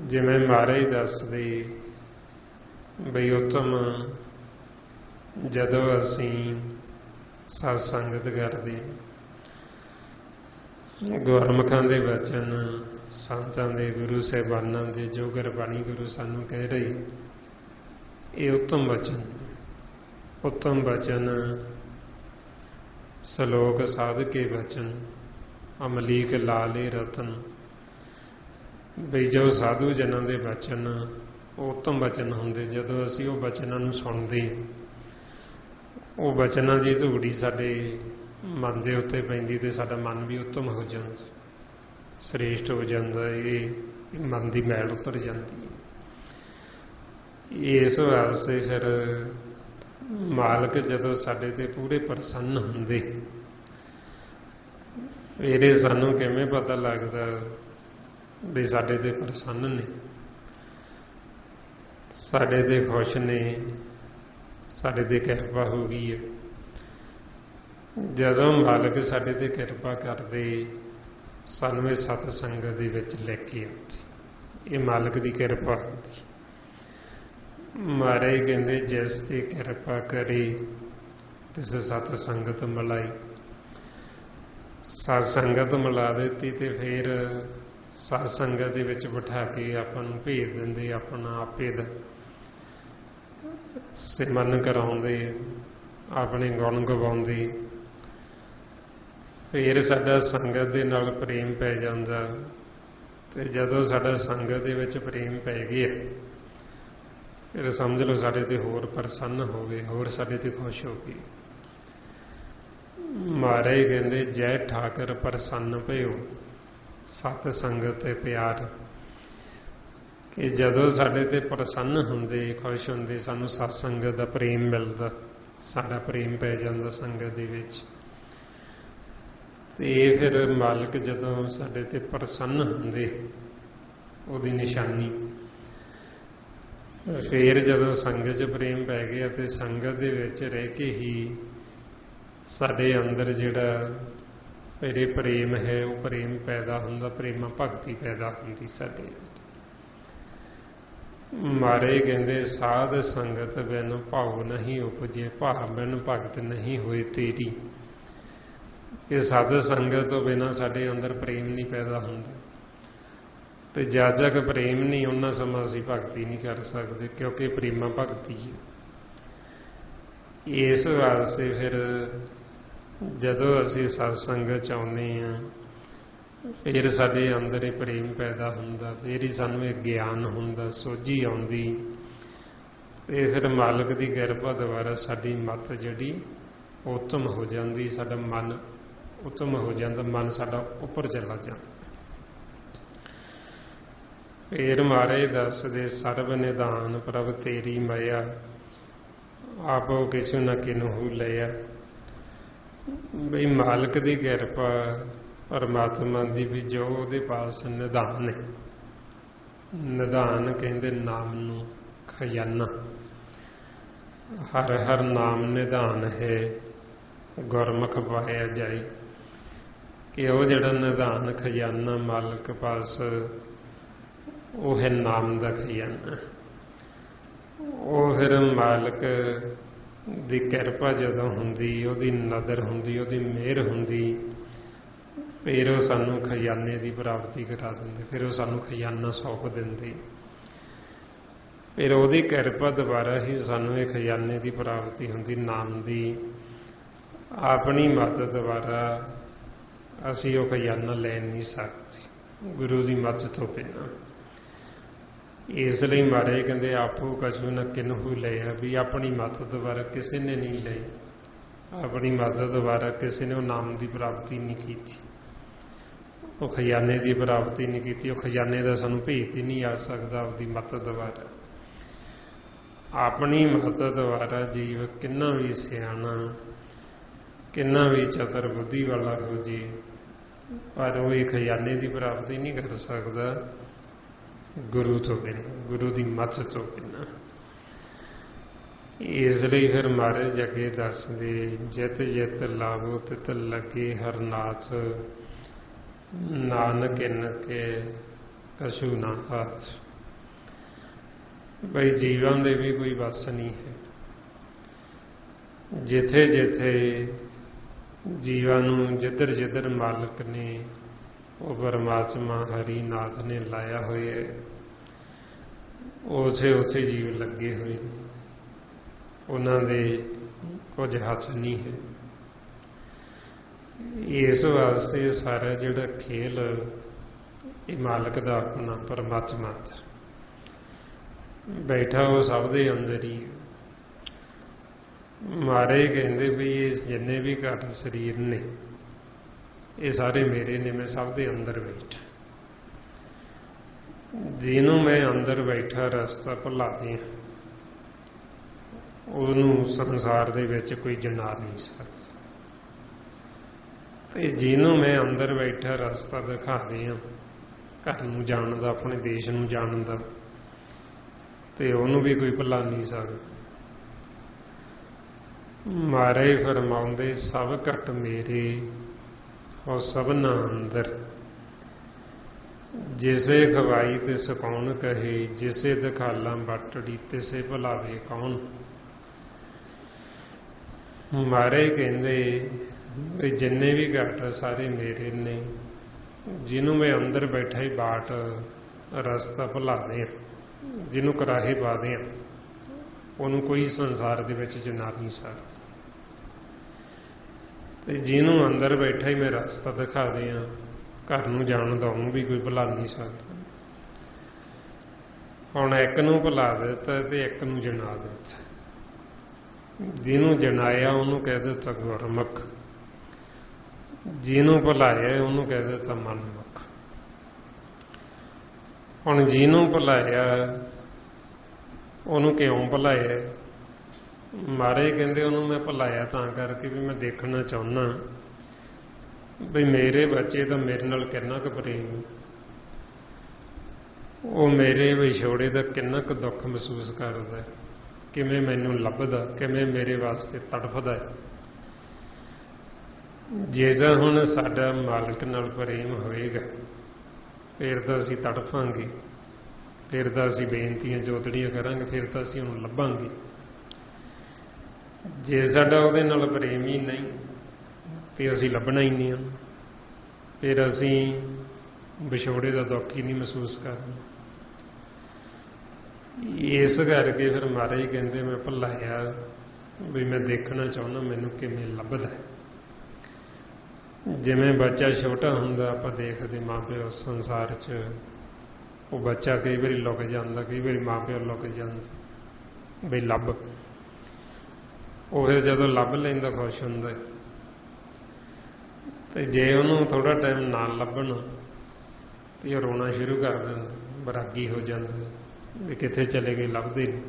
जिवें महाराज दसदे बई उत्तम जदों असीं सत्संगत करदे, गुरमुखां दे वचन, संतां दे, गुरु साहिबानां दे जो गुरबाणी गुरु सानूं कह रही, ये उत्तम वचन, उत्तम वचन, सलोक साध के वचन, अमलीक लाले रतन। बई जो साधु जनां दे वचन उत्तम वचन हुंदे, जदों असीं वो वचनां नूं सुणदे, वो वचनां दी धूड़ी साडे मन दे उत्ते पैंदी ते साडा मन भी उत्तम हो जांदा, श्रेष्ठ हो जांदा, ये मन दी मैल उतर जांदी। इस वास्ते फिर मालक जदों साडे ते पूरे प्रसन्न हुंदे, फिर सानूं किवें पता लगदा भी साडे ते प्रसन्न ने, साडे ते खुश ने, साडे ते किरपा हो गई है। जदों मालक साडे ते किरपा करदे, सानूं इह सतसंगत दे विच लेके आउंदे, ये मालक दी किरपा हुंदी। महाराज कहंदे जिस ते किरपा करे तिस सतसंगत मिलाई। सतसंगत मिला देती ते फिर सतसंगत दे विच बिठा के आपां नूं भेज दिंदे, अपना आपे दा सिमरन कराउंदे, अपने गुण गवाउंदे। फिर साडा संगत दे नाल प्रेम पै जांदा, ते जदों साडा संगत दे विच प्रेम पै गया, फिर समझ लो साडे ते होर प्रसन्न हो गए, होर साडे ते खुश हो गए। महाराज कहंदे जय ठाकर प्रसन्न भयो सत संगत प्यार, कि जदों साडे ते प्रसन्न हुंदे, खुश हुंदे, सानूं सतसंगत दा प्रेम मिलदा, साडा प्रेम पै जांदा संगत दे विच। ते फिर मालक जदों साडे ते प्रसन्न हुंदे, उहदी निशानी। फिर जदों संगत च प्रेम पै गया ते संगत दे विच रह के ही साडे अंदर जिहड़ा फिर प्रेम है वो प्रेम पैदा हुंदा, प्रेमा भगती पैदा हुंदी साडे। महाराज कहंदे साध संगत बिन भाव नहीं उपजे, भाव बिन भगत नहीं होए तेरी। ये साध संगत तो बिना साडे अंदर प्रेम नहीं पैदा हुंदा, ते जद तक प्रेम नहीं उन्ना समा असीं भगती नहीं कर सकते, क्योंकि प्रेमा भगती है। इस वास्ते फिर जदों असीं सत्संगत च आउंदे हां, फिर साडे अंदर ये प्रेम पैदा हुंदा, फिर ही सानूं ये ज्ञान हुंदा, सोझी आउंदी। ते फिर मालक की किरपा द्वारा साडी मत जिहड़ी उत्तम हो जाती, साडा मन उत्तम हो जाता, मन साडा उपर चला जाता। फेर महाराज दसदे सर्व निधान प्रभ तेरी माया, आपो किसु न किन्हू लिया। बई मालक की किरपा परमात्मा की भी जो उहदे पास निधान है, निधान कहते नाम नू खजाना, हर हर नाम निधान है गुरमुख पाया जाए। कि वह जिहड़ा निधान खजाना मालक पास वो है नाम का खजाना। वो फिर मालक की किरपा जदों हुंदी, उहदी नदर हुंदी, उहदी मेहर हुंदी, फिर वो सानू खजाने की प्राप्ति करा देंदे, फिर वो सानू खजाना सौंप देंदे। फिर उहदी किरपा दोबारा ही सानू ये खजाने की प्राप्ति हुंदी नाम की। अपनी मत द्वारा असी वो खजाना ले नहीं सकते गुरु की मत तो बिना। इसलिए महाराज कहते आपो कछु न किन्हू लिया, भी अपनी मत द्वारा किसी ने नहीं ली, अपनी मत द्वारा किसी ने नाम की प्राप्ति नहीं की, वो खजाने की प्राप्ति नहीं की। वो खजाने का सानू भेत ही नहीं आ सकता अपनी मत द्वारा। अपनी मत द्वारा जीव किन्ना भी सियाना, किन्ना भी चतुर बुद्धि वाला हो जी, पर वो ये खजाने की प्राप्ति नहीं कर सकता गुरु तो बिना, गुरु की मत तो बिना। इसलिए फिर महाराज अगे दसदे जित जित लावो तित लगे हरनाथ, नानक इनके कछु ना हाथ। बई जीवां दे भी कोई बस नहीं है। जिथे जिथे जीवां नूं जिधर जिधर मालक ने वो परमात्मा हरिनाथ ने लाया होया, उथे उथे जीव लगे हुए, उन्हां दे कुछ हाथ नहीं है। इस वास्ते सारा जिहड़ा खेल ये मालक दा अपना परमात्मा दा बैठा वो सब दे अंदर ही। महाराज कहते भी ये जिन्ने भी घट शरीर ने ये सारे मेरे ने, मैं सब दे अंदर बैठा। जिन्हों मैं अंदर बैठा रास्ता भुला दिया, उन्होंने संसार दे विच कोई जना नहीं सकता। तो जिन्हों मैं अंदर बैठा रास्ता दिखा दिया, घर नूं जाण दा, अपने देश नूं जाण दा, ते उन्होंने भी कोई भुला नहीं सकता। महाराज फरमाउंदे सब घट मेरे और सबना अंदर, जिसे खवाई तिस कौन कहे, जिसे दिखाला बटड़ी तिसे भुलावे कौन। महाराज कहते जिन्ने भी घट सारे मेरे ने, जिन्हों मैं अंदर बैठा ही बाट रस्ता भुला दें, जिन्हों कराहे पा दें, उन्होंने कोई संसार दे विच जना नहीं सकता। ते जिन्हों अंदर बैठा ही मैं रास्ता दिखा दिया, घर नूं जाण दा उहनूं भी कोई भुला नहीं सकता। हुण एक नूं भुला दिता ते एक नूं जना दिता। जिन्हों जनाया उहनूं कह दिता गुरमुख, जिन्हों भुलाया उहनूं कह दिता मनमुख। हुण जिन्हों भुलाया उहनूं क्यों भुलाया? महाराज कहते उन्होंने मैं भुलाया तां करके भी मैं देखना चाहुंदा भी मेरे बच्चे तो मेरे नाल किन्ना क प्रेम, वो मेरे विछोड़े का किन्ना क दुख महसूस करदा, किवें मैनूं लभदा, किवें मेरे वास्ते तड़फदा है। जे तां हुण साडा मालक नाल प्रेम होएगा फिर तां असीं तड़फांगे, फिर तां असीं बेनतियां जोतड़ियां करांगे, फिर तां असीं उहनूं लभांगे। जे साडा उहदे नाल प्रेम ही नहीं तो असीं लभना ही नहीं, फिर असीं विछोड़े का दुख ही नहीं महसूस करना। इस करके फिर महाराज कहते मैं भुलाया भी मैं देखना चाहुंदा मैनूं किवें लभदा है। जिवें बच्चा छोटा हुंदा आपां देखदे माँ प्यो संसार च, वो बच्चा कई बारी लुक जांदा, कई बारी माँ प्यो लुक जांदे बई लभ, वो फिर जदों लभ लैंदा खुश हुंदा। ਤੇ ਜੇ ਉਹਨੂੰ ਥੋੜਾ ਟਾਈਮ ਨਾ ਲੱਭਣ ਤੇ ਉਹ ਰੋਣਾ ਸ਼ੁਰੂ ਕਰ ਦਿੰਦਾ, ਵਿਰਾਗੀ ਹੋ ਜਾਂਦਾ ਵੀ ਕਿੱਥੇ ਚਲੇ ਗਏ, ਲੱਭਦੇ ਨਹੀਂ।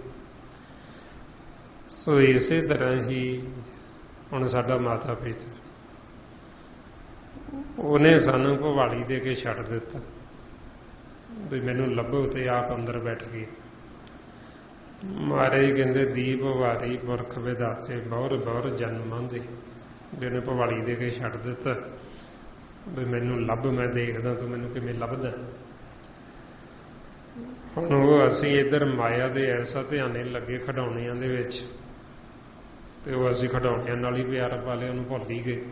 ਸੋ ਇਸੇ ਤਰ੍ਹਾਂ ਹੀ ਹੁਣ ਸਾਡਾ ਮਾਤਾ ਪਿਤਾ, ਉਹਨੇ ਸਾਨੂੰ ਭਵਾਲੀ ਦੇ ਕੇ ਛੱਡ ਦਿੱਤਾ ਵੀ ਮੈਨੂੰ ਲੱਭੋ, ਤੇ ਆਪ ਅੰਦਰ ਬੈਠ ਗਏ। ਮਹਾਰਾਜ ਕਹਿੰਦੇ ਦੀਪ ਵਾਰੀ ਪੁਰਖ ਵਿਧਾਤੇ ਬਹੁਰ ਬਹੁਰ ਜਨਮਾਂ ਦੇ, ਜਿਹਨੇ ਭਵਾਲੀ ਦੇ ਕੇ ਛੱਡ ਦਿੱਤਾ ਵੀ ਮੈਨੂੰ ਲੱਭ, ਮੈਂ ਦੇਖਦਾ ਤੂੰ ਮੈਨੂੰ ਕਿਵੇਂ ਲੱਭਦਾ। ਹੁਣ ਉਹ ਅਸੀਂ ਇੱਧਰ ਮਾਇਆ ਦੇ ਐਸਾ ਧਿਆਨੇ ਲੱਗੇ ਖਿਡੌਣਿਆਂ ਦੇ ਵਿੱਚ, ਤੇ ਉਹ ਅਸੀਂ ਖਿਡੌਣਿਆਂ ਨਾਲ ਹੀ ਪਿਆਰ ਪਾ ਲਿਆ, ਉਹਨੂੰ ਭੁੱਲ ਹੀ ਗਏ।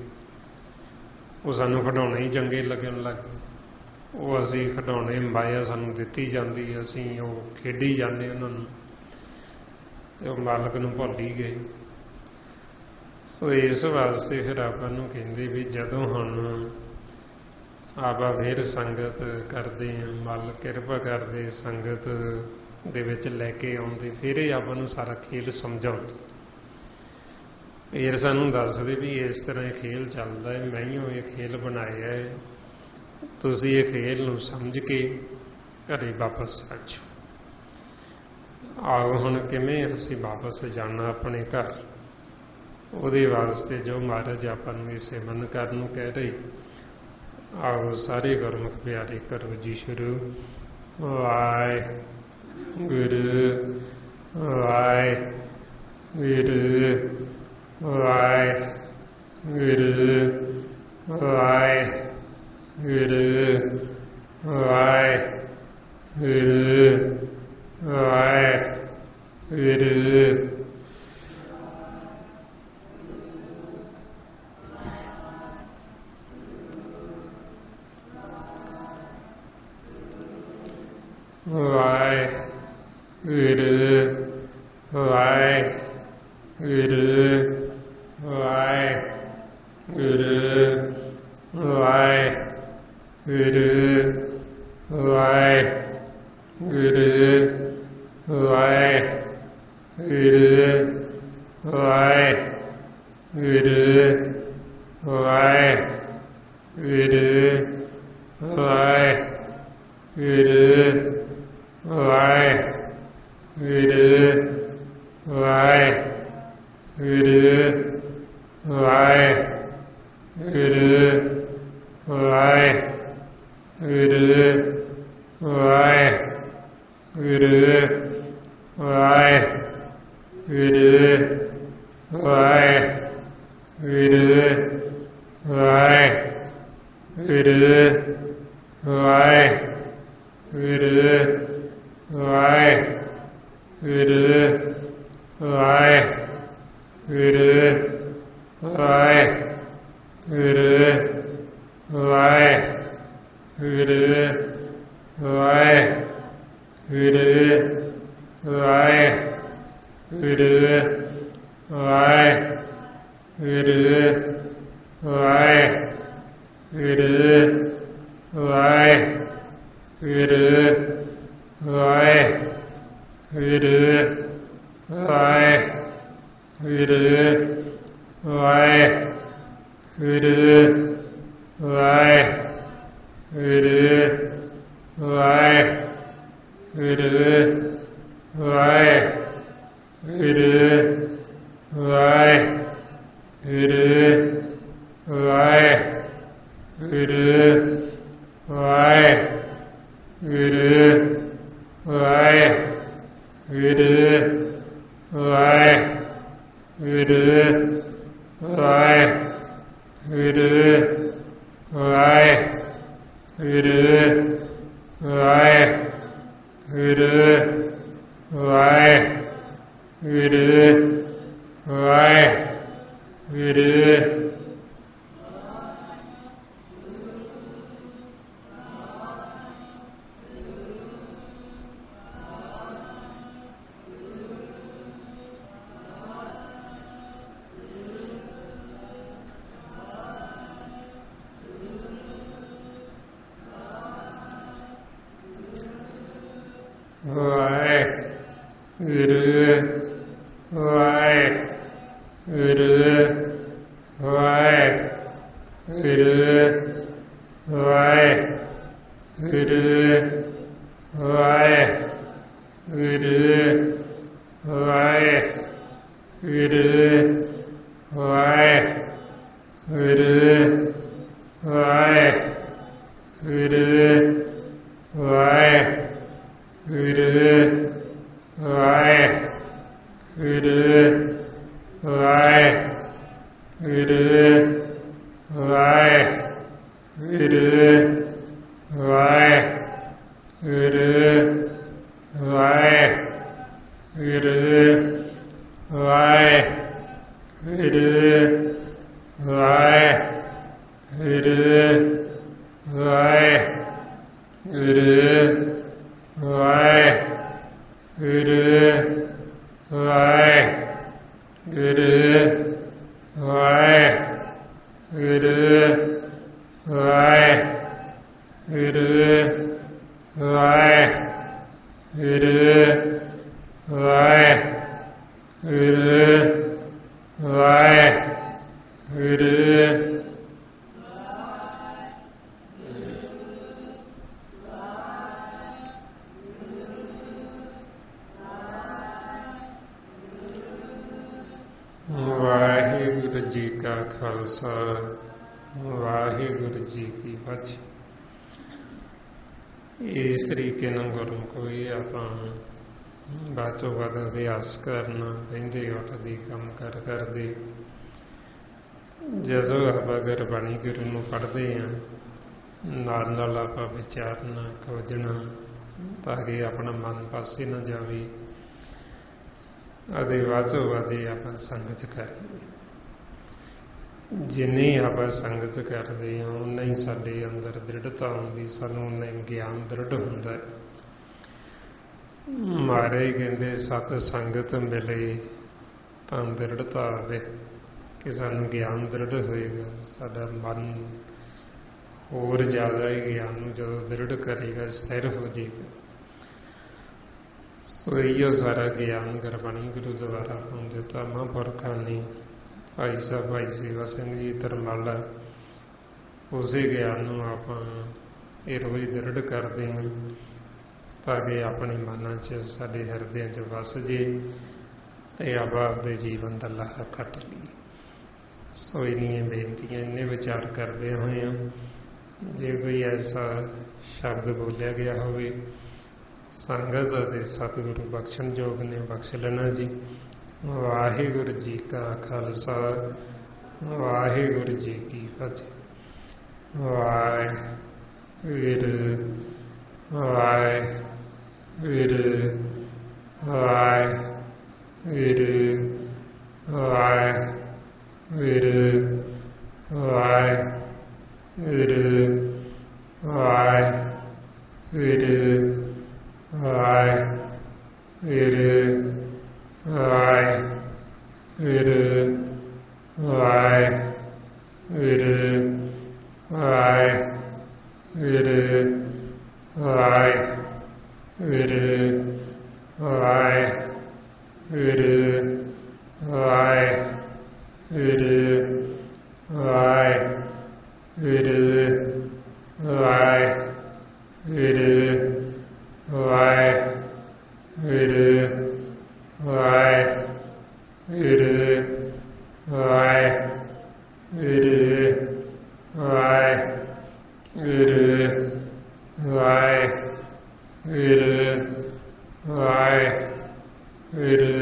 ਉਹ ਸਾਨੂੰ ਖਿਡੌਣੇ ਹੀ ਚੰਗੇ ਲੱਗਣ ਲੱਗ ਗਏ। ਉਹ ਅਸੀਂ ਖਿਡੌਣੇ, ਮਾਇਆ ਸਾਨੂੰ ਦਿੱਤੀ ਜਾਂਦੀ, ਅਸੀਂ ਉਹ ਖੇਡੀ ਜਾਂਦੇ ਉਹਨਾਂ ਨੂੰ, ਤੇ ਉਹ ਮਾਲਕ ਨੂੰ ਭੁੱਲ ਹੀ ਗਏ। ਸੋ ਇਸ ਵਾਸਤੇ ਫਿਰ ਆਪਾਂ ਨੂੰ ਕਹਿੰਦੇ ਵੀ ਜਦੋਂ ਹੁਣ ਆਪਾਂ ਫਿਰ ਸੰਗਤ ਕਰਦੇ ਹਾਂ, ਮਾਲਕ ਕਿਰਪਾ ਕਰਦੇ, ਸੰਗਤ ਦੇ ਵਿੱਚ ਲੈ ਕੇ ਆਉਂਦੇ, ਫਿਰ ਇਹ ਆਪਾਂ ਨੂੰ ਸਾਰਾ ਖੇਲ ਸਮਝਾਉਂਦੇ। ਫਿਰ ਸਾਨੂੰ ਦੱਸਦੇ ਵੀ ਇਸ ਤਰ੍ਹਾਂ ਇਹ ਖੇਲ ਚੱਲਦਾ ਹੈ, ਮੈਂ ਹੀ ਇਹ ਖੇਲ ਬਣਾਇਆ ਹੈ, ਤੁਸੀਂ ਇਹ ਖੇਲ ਨੂੰ ਸਮਝ ਕੇ ਘਰੇ ਵਾਪਸ ਆ ਜਾਓ। ਆਓ ਹੁਣ ਕਿਵੇਂ ਅਸੀਂ ਵਾਪਸ ਜਾਣਾ ਆਪਣੇ ਘਰ, ਉਹਦੇ ਵਾਸਤੇ ਜੋ ਮਹਾਰਾਜ ਆਪਾਂ ਨੂੰ ਇਹ ਸੇਵਨ ਕਰਨ ਨੂੰ ਕਹਿ ਰਹੇ। ਆਓ ਸਾਰੇ ਗੁਰਮੁਖ ਪਿਆਰੇ ਕਰੋ ਜੀ ਸ਼ੁਰੂ। ਵਾਹਿਗੁਰੂ ਵਾਹਿਗੁਰੂ ਵਾਹਿਗੁਰੂ ਵਾਹਿਗੁਰੂ ਵਾਹਿਗੁਰੂ ਵਾਹਿਗੁਰੂ। It ਵਾਹਿਗੁਰੂ ਵਾਹਿਗੁਰੂ ਵਾਹਿਗੁਰੂ ਵਾਹਿਗੁਰੂ ਵਾਹਿਗੁਰੂ ਵਾਹਿਗੁਰੂ ਵਾਹਿਗੁਰੂ ਵਾਹਿਗੁਰੂ ਵਾਹਿਗੁਰੂ ਵਾਹਿਗੁਰੂ ਵਾਹਿਗੁਰੂ ਵਾਹਿਗੁਰੂ ਵਾਹਿਗੁਰੂ ਵਾਹਿਗੁਰੂ ਵਾਹਿਗੁਰੂ ਵਾਹਿਗੁਰੂ ਵਾਹਿਗੁਰੂ ਵਾਹਿਗੁਰੂ ਜੀ ਕਾ ਖਾਲਸਾ ਵਾਹਿਗੁਰੂ ਜੀ ਕੀ ਫਤਿਹ। ਇਸ ਤਰੀਕੇ ਨਾਲ ਗੁਰਮੁਖੀ ਆਪਾਂ ਵੱਧ ਤੋਂ ਵੱਧ ਅਭਿਆਸ ਕਰਨਾ, ਬਹਿੰਦੇ ਉੱਠਦੇ ਕੰਮ ਕਰਦੇ ਜਦੋਂ ਆਪਾਂ ਗੁਰਬਾਣੀ ਗੁਰੂ ਨੂੰ ਪੜ੍ਹਦੇ ਹਾਂ, ਨਾਲ ਨਾਲ ਆਪਾਂ ਵਿਚਾਰਨਾ ਖੋਜਣਾ ਤਾਂ ਕਿ ਆਪਣਾ ਮਨ ਪਾਸੇ ਨਾ ਜਾਵੇ ਅਤੇ ਵੱਧ ਤੋਂ ਵੱਧ ਆਪਾਂ ਸੰਗਤ ਕਰੀਏ। ਜਿੰਨੀ ਆਪਾਂ ਸੰਗਤ ਕਰਦੇ ਹਾਂ ਉਨਾ ਹੀ ਸਾਡੇ ਅੰਦਰ ਦ੍ਰਿੜਤਾ ਆਉਂਦੀ, ਸਾਨੂੰ ਉਨਾ ਹੀ ਗਿਆਨ ਦ੍ਰਿੜ ਹੁੰਦਾ ਹੈ। ਮਹਾਰਾਜ ਕਹਿੰਦੇ ਸਤ ਸੰਗਤ ਮਿਲੇ ਤਾਂ ਦ੍ਰਿੜਤਾ ਆਵੇ, ਕਿ ਸਾਨੂੰ ਗਿਆਨ ਦ੍ਰਿੜ ਹੋਏਗਾ, ਸਾਡਾ ਮਨ ਹੋਰ ਜ਼ਿਆਦਾ ਹੀ ਗਿਆਨ ਨੂੰ ਜਦੋਂ ਦ੍ਰਿੜ ਕਰੇਗਾ, ਸਥਿਰ ਹੋ ਜਾਏਗਾ। ਸੋ ਇਹੋ ਸਾਰਾ ਗਿਆਨ ਗੁਰਬਾਣੀ ਗੁਰੂ ਦੁਆਰਾ ਆਪਾਂ ਦਿੱਤਾ ਮਹਾਂਪੁਰਖਾਂ ਨੇ। ਭਾਈ ਸਾਹਿਬ ਭਾਈ ਸੇਵਾ ਸਿੰਘ ਜੀ ਧਰਮਾਲਾ, ਉਸੇ ਗਿਆਨ ਨੂੰ ਆਪਾਂ ਇਹ ਰੋਜ਼ ਦ੍ਰਿੜ ਕਰਦੇ ਹਾਂ ਤਾਂ ਕਿ ਆਪਣੇ ਮਨਾਂ 'ਚ, ਸਾਡੇ ਹਿਰਦਿਆਂ 'ਚ ਵਸ ਜੇ ਤੇ ਆਪਾਂ ਆਪਦੇ ਜੀਵਨ ਦਾ ਲਾਹਾ ਕੱਟ ਲਈਏ। ਸੋ ਇੰਨੀਆਂ ਬੇਨਤੀਆਂ, ਇੰਨੇ ਵਿਚਾਰ ਕਰਦੇ ਹੋਏ ਹਾਂ, ਜੇ ਕੋਈ ਐਸਾ ਸ਼ਬਦ ਬੋਲਿਆ ਗਿਆ ਹੋਵੇ ਸੰਗਤ ਅਤੇ ਸਤਿਗੁਰੂ ਬਖਸ਼ਣ ਯੋਗ ਨੇ, ਬਖਸ਼ ਲੈਣਾ ਜੀ। ਵਾਹਿਗੁਰੂ ਜੀ ਕਾ ਖਾਲਸਾ ਵਾਹਿਗੁਰੂ ਜੀ ਕੀ ਫਤਿਹ। ਵਾਹਿਗੁਰੂ ਵਾਹਿਗੁਰੂ ਵਾਹਿਗੁਰੂ ਵਾਹਿਗੁਰੂ ਵਾਹਿਗੁਰੂ ਵਾਹਿਗੁਰੂ ਵਾਹਿਗੁਰੂ ਵਾਹਿਗੁਰੂ ਵਾਹਿਗੁਰੂ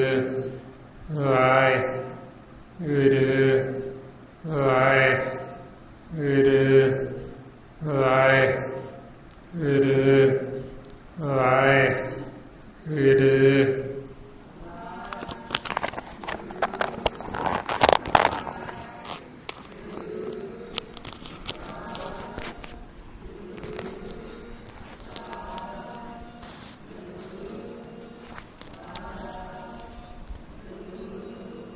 ਵਾਹਿਗੁਰੂ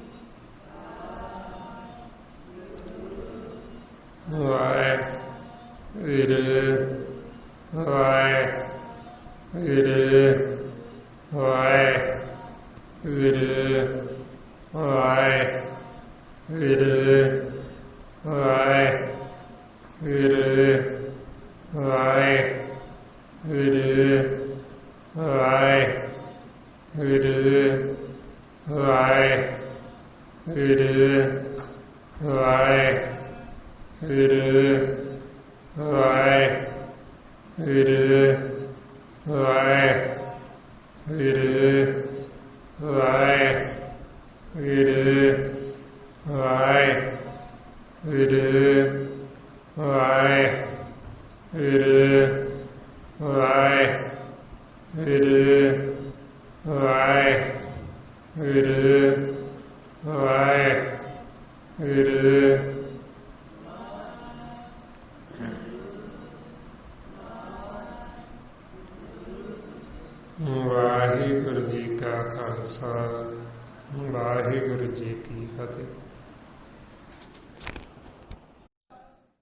ਵਾਹਿਗੁਰੂ ਵਾਹਿਗੁਰੂ ਵਾਹਿਗੁਰੂ ਵਾਹਿਗੁਰੂ ਵਾਹਿਗੁਰੂ ਵਾਹਿਗੁਰੂ ਵਾਹਿਗੁਰੂ ਵਾਹਿਗੁਰੂ ਵਾਹਿਗੁਰੂ ਵਾਹਿਗੁਰੂ ਵਾਹਿਗੁਰੂ ਵਾਹਿਗੁਰੂ ਵਾਹਿਗੁਰੂ ਵਾਹਿਗੁਰੂ ਵਾਹਿਗੁਰੂ ਵਾਹਿਗੁਰੂ ਵਾਹਿਗੁਰੂ ਵਾਹਿਗੁਰੂ ਜੀ ਕਾ ਖਾਲਸਾ ਵਾਹਿਗੁਰੂ ਜੀ ਕੀ ਫਤਿਹ।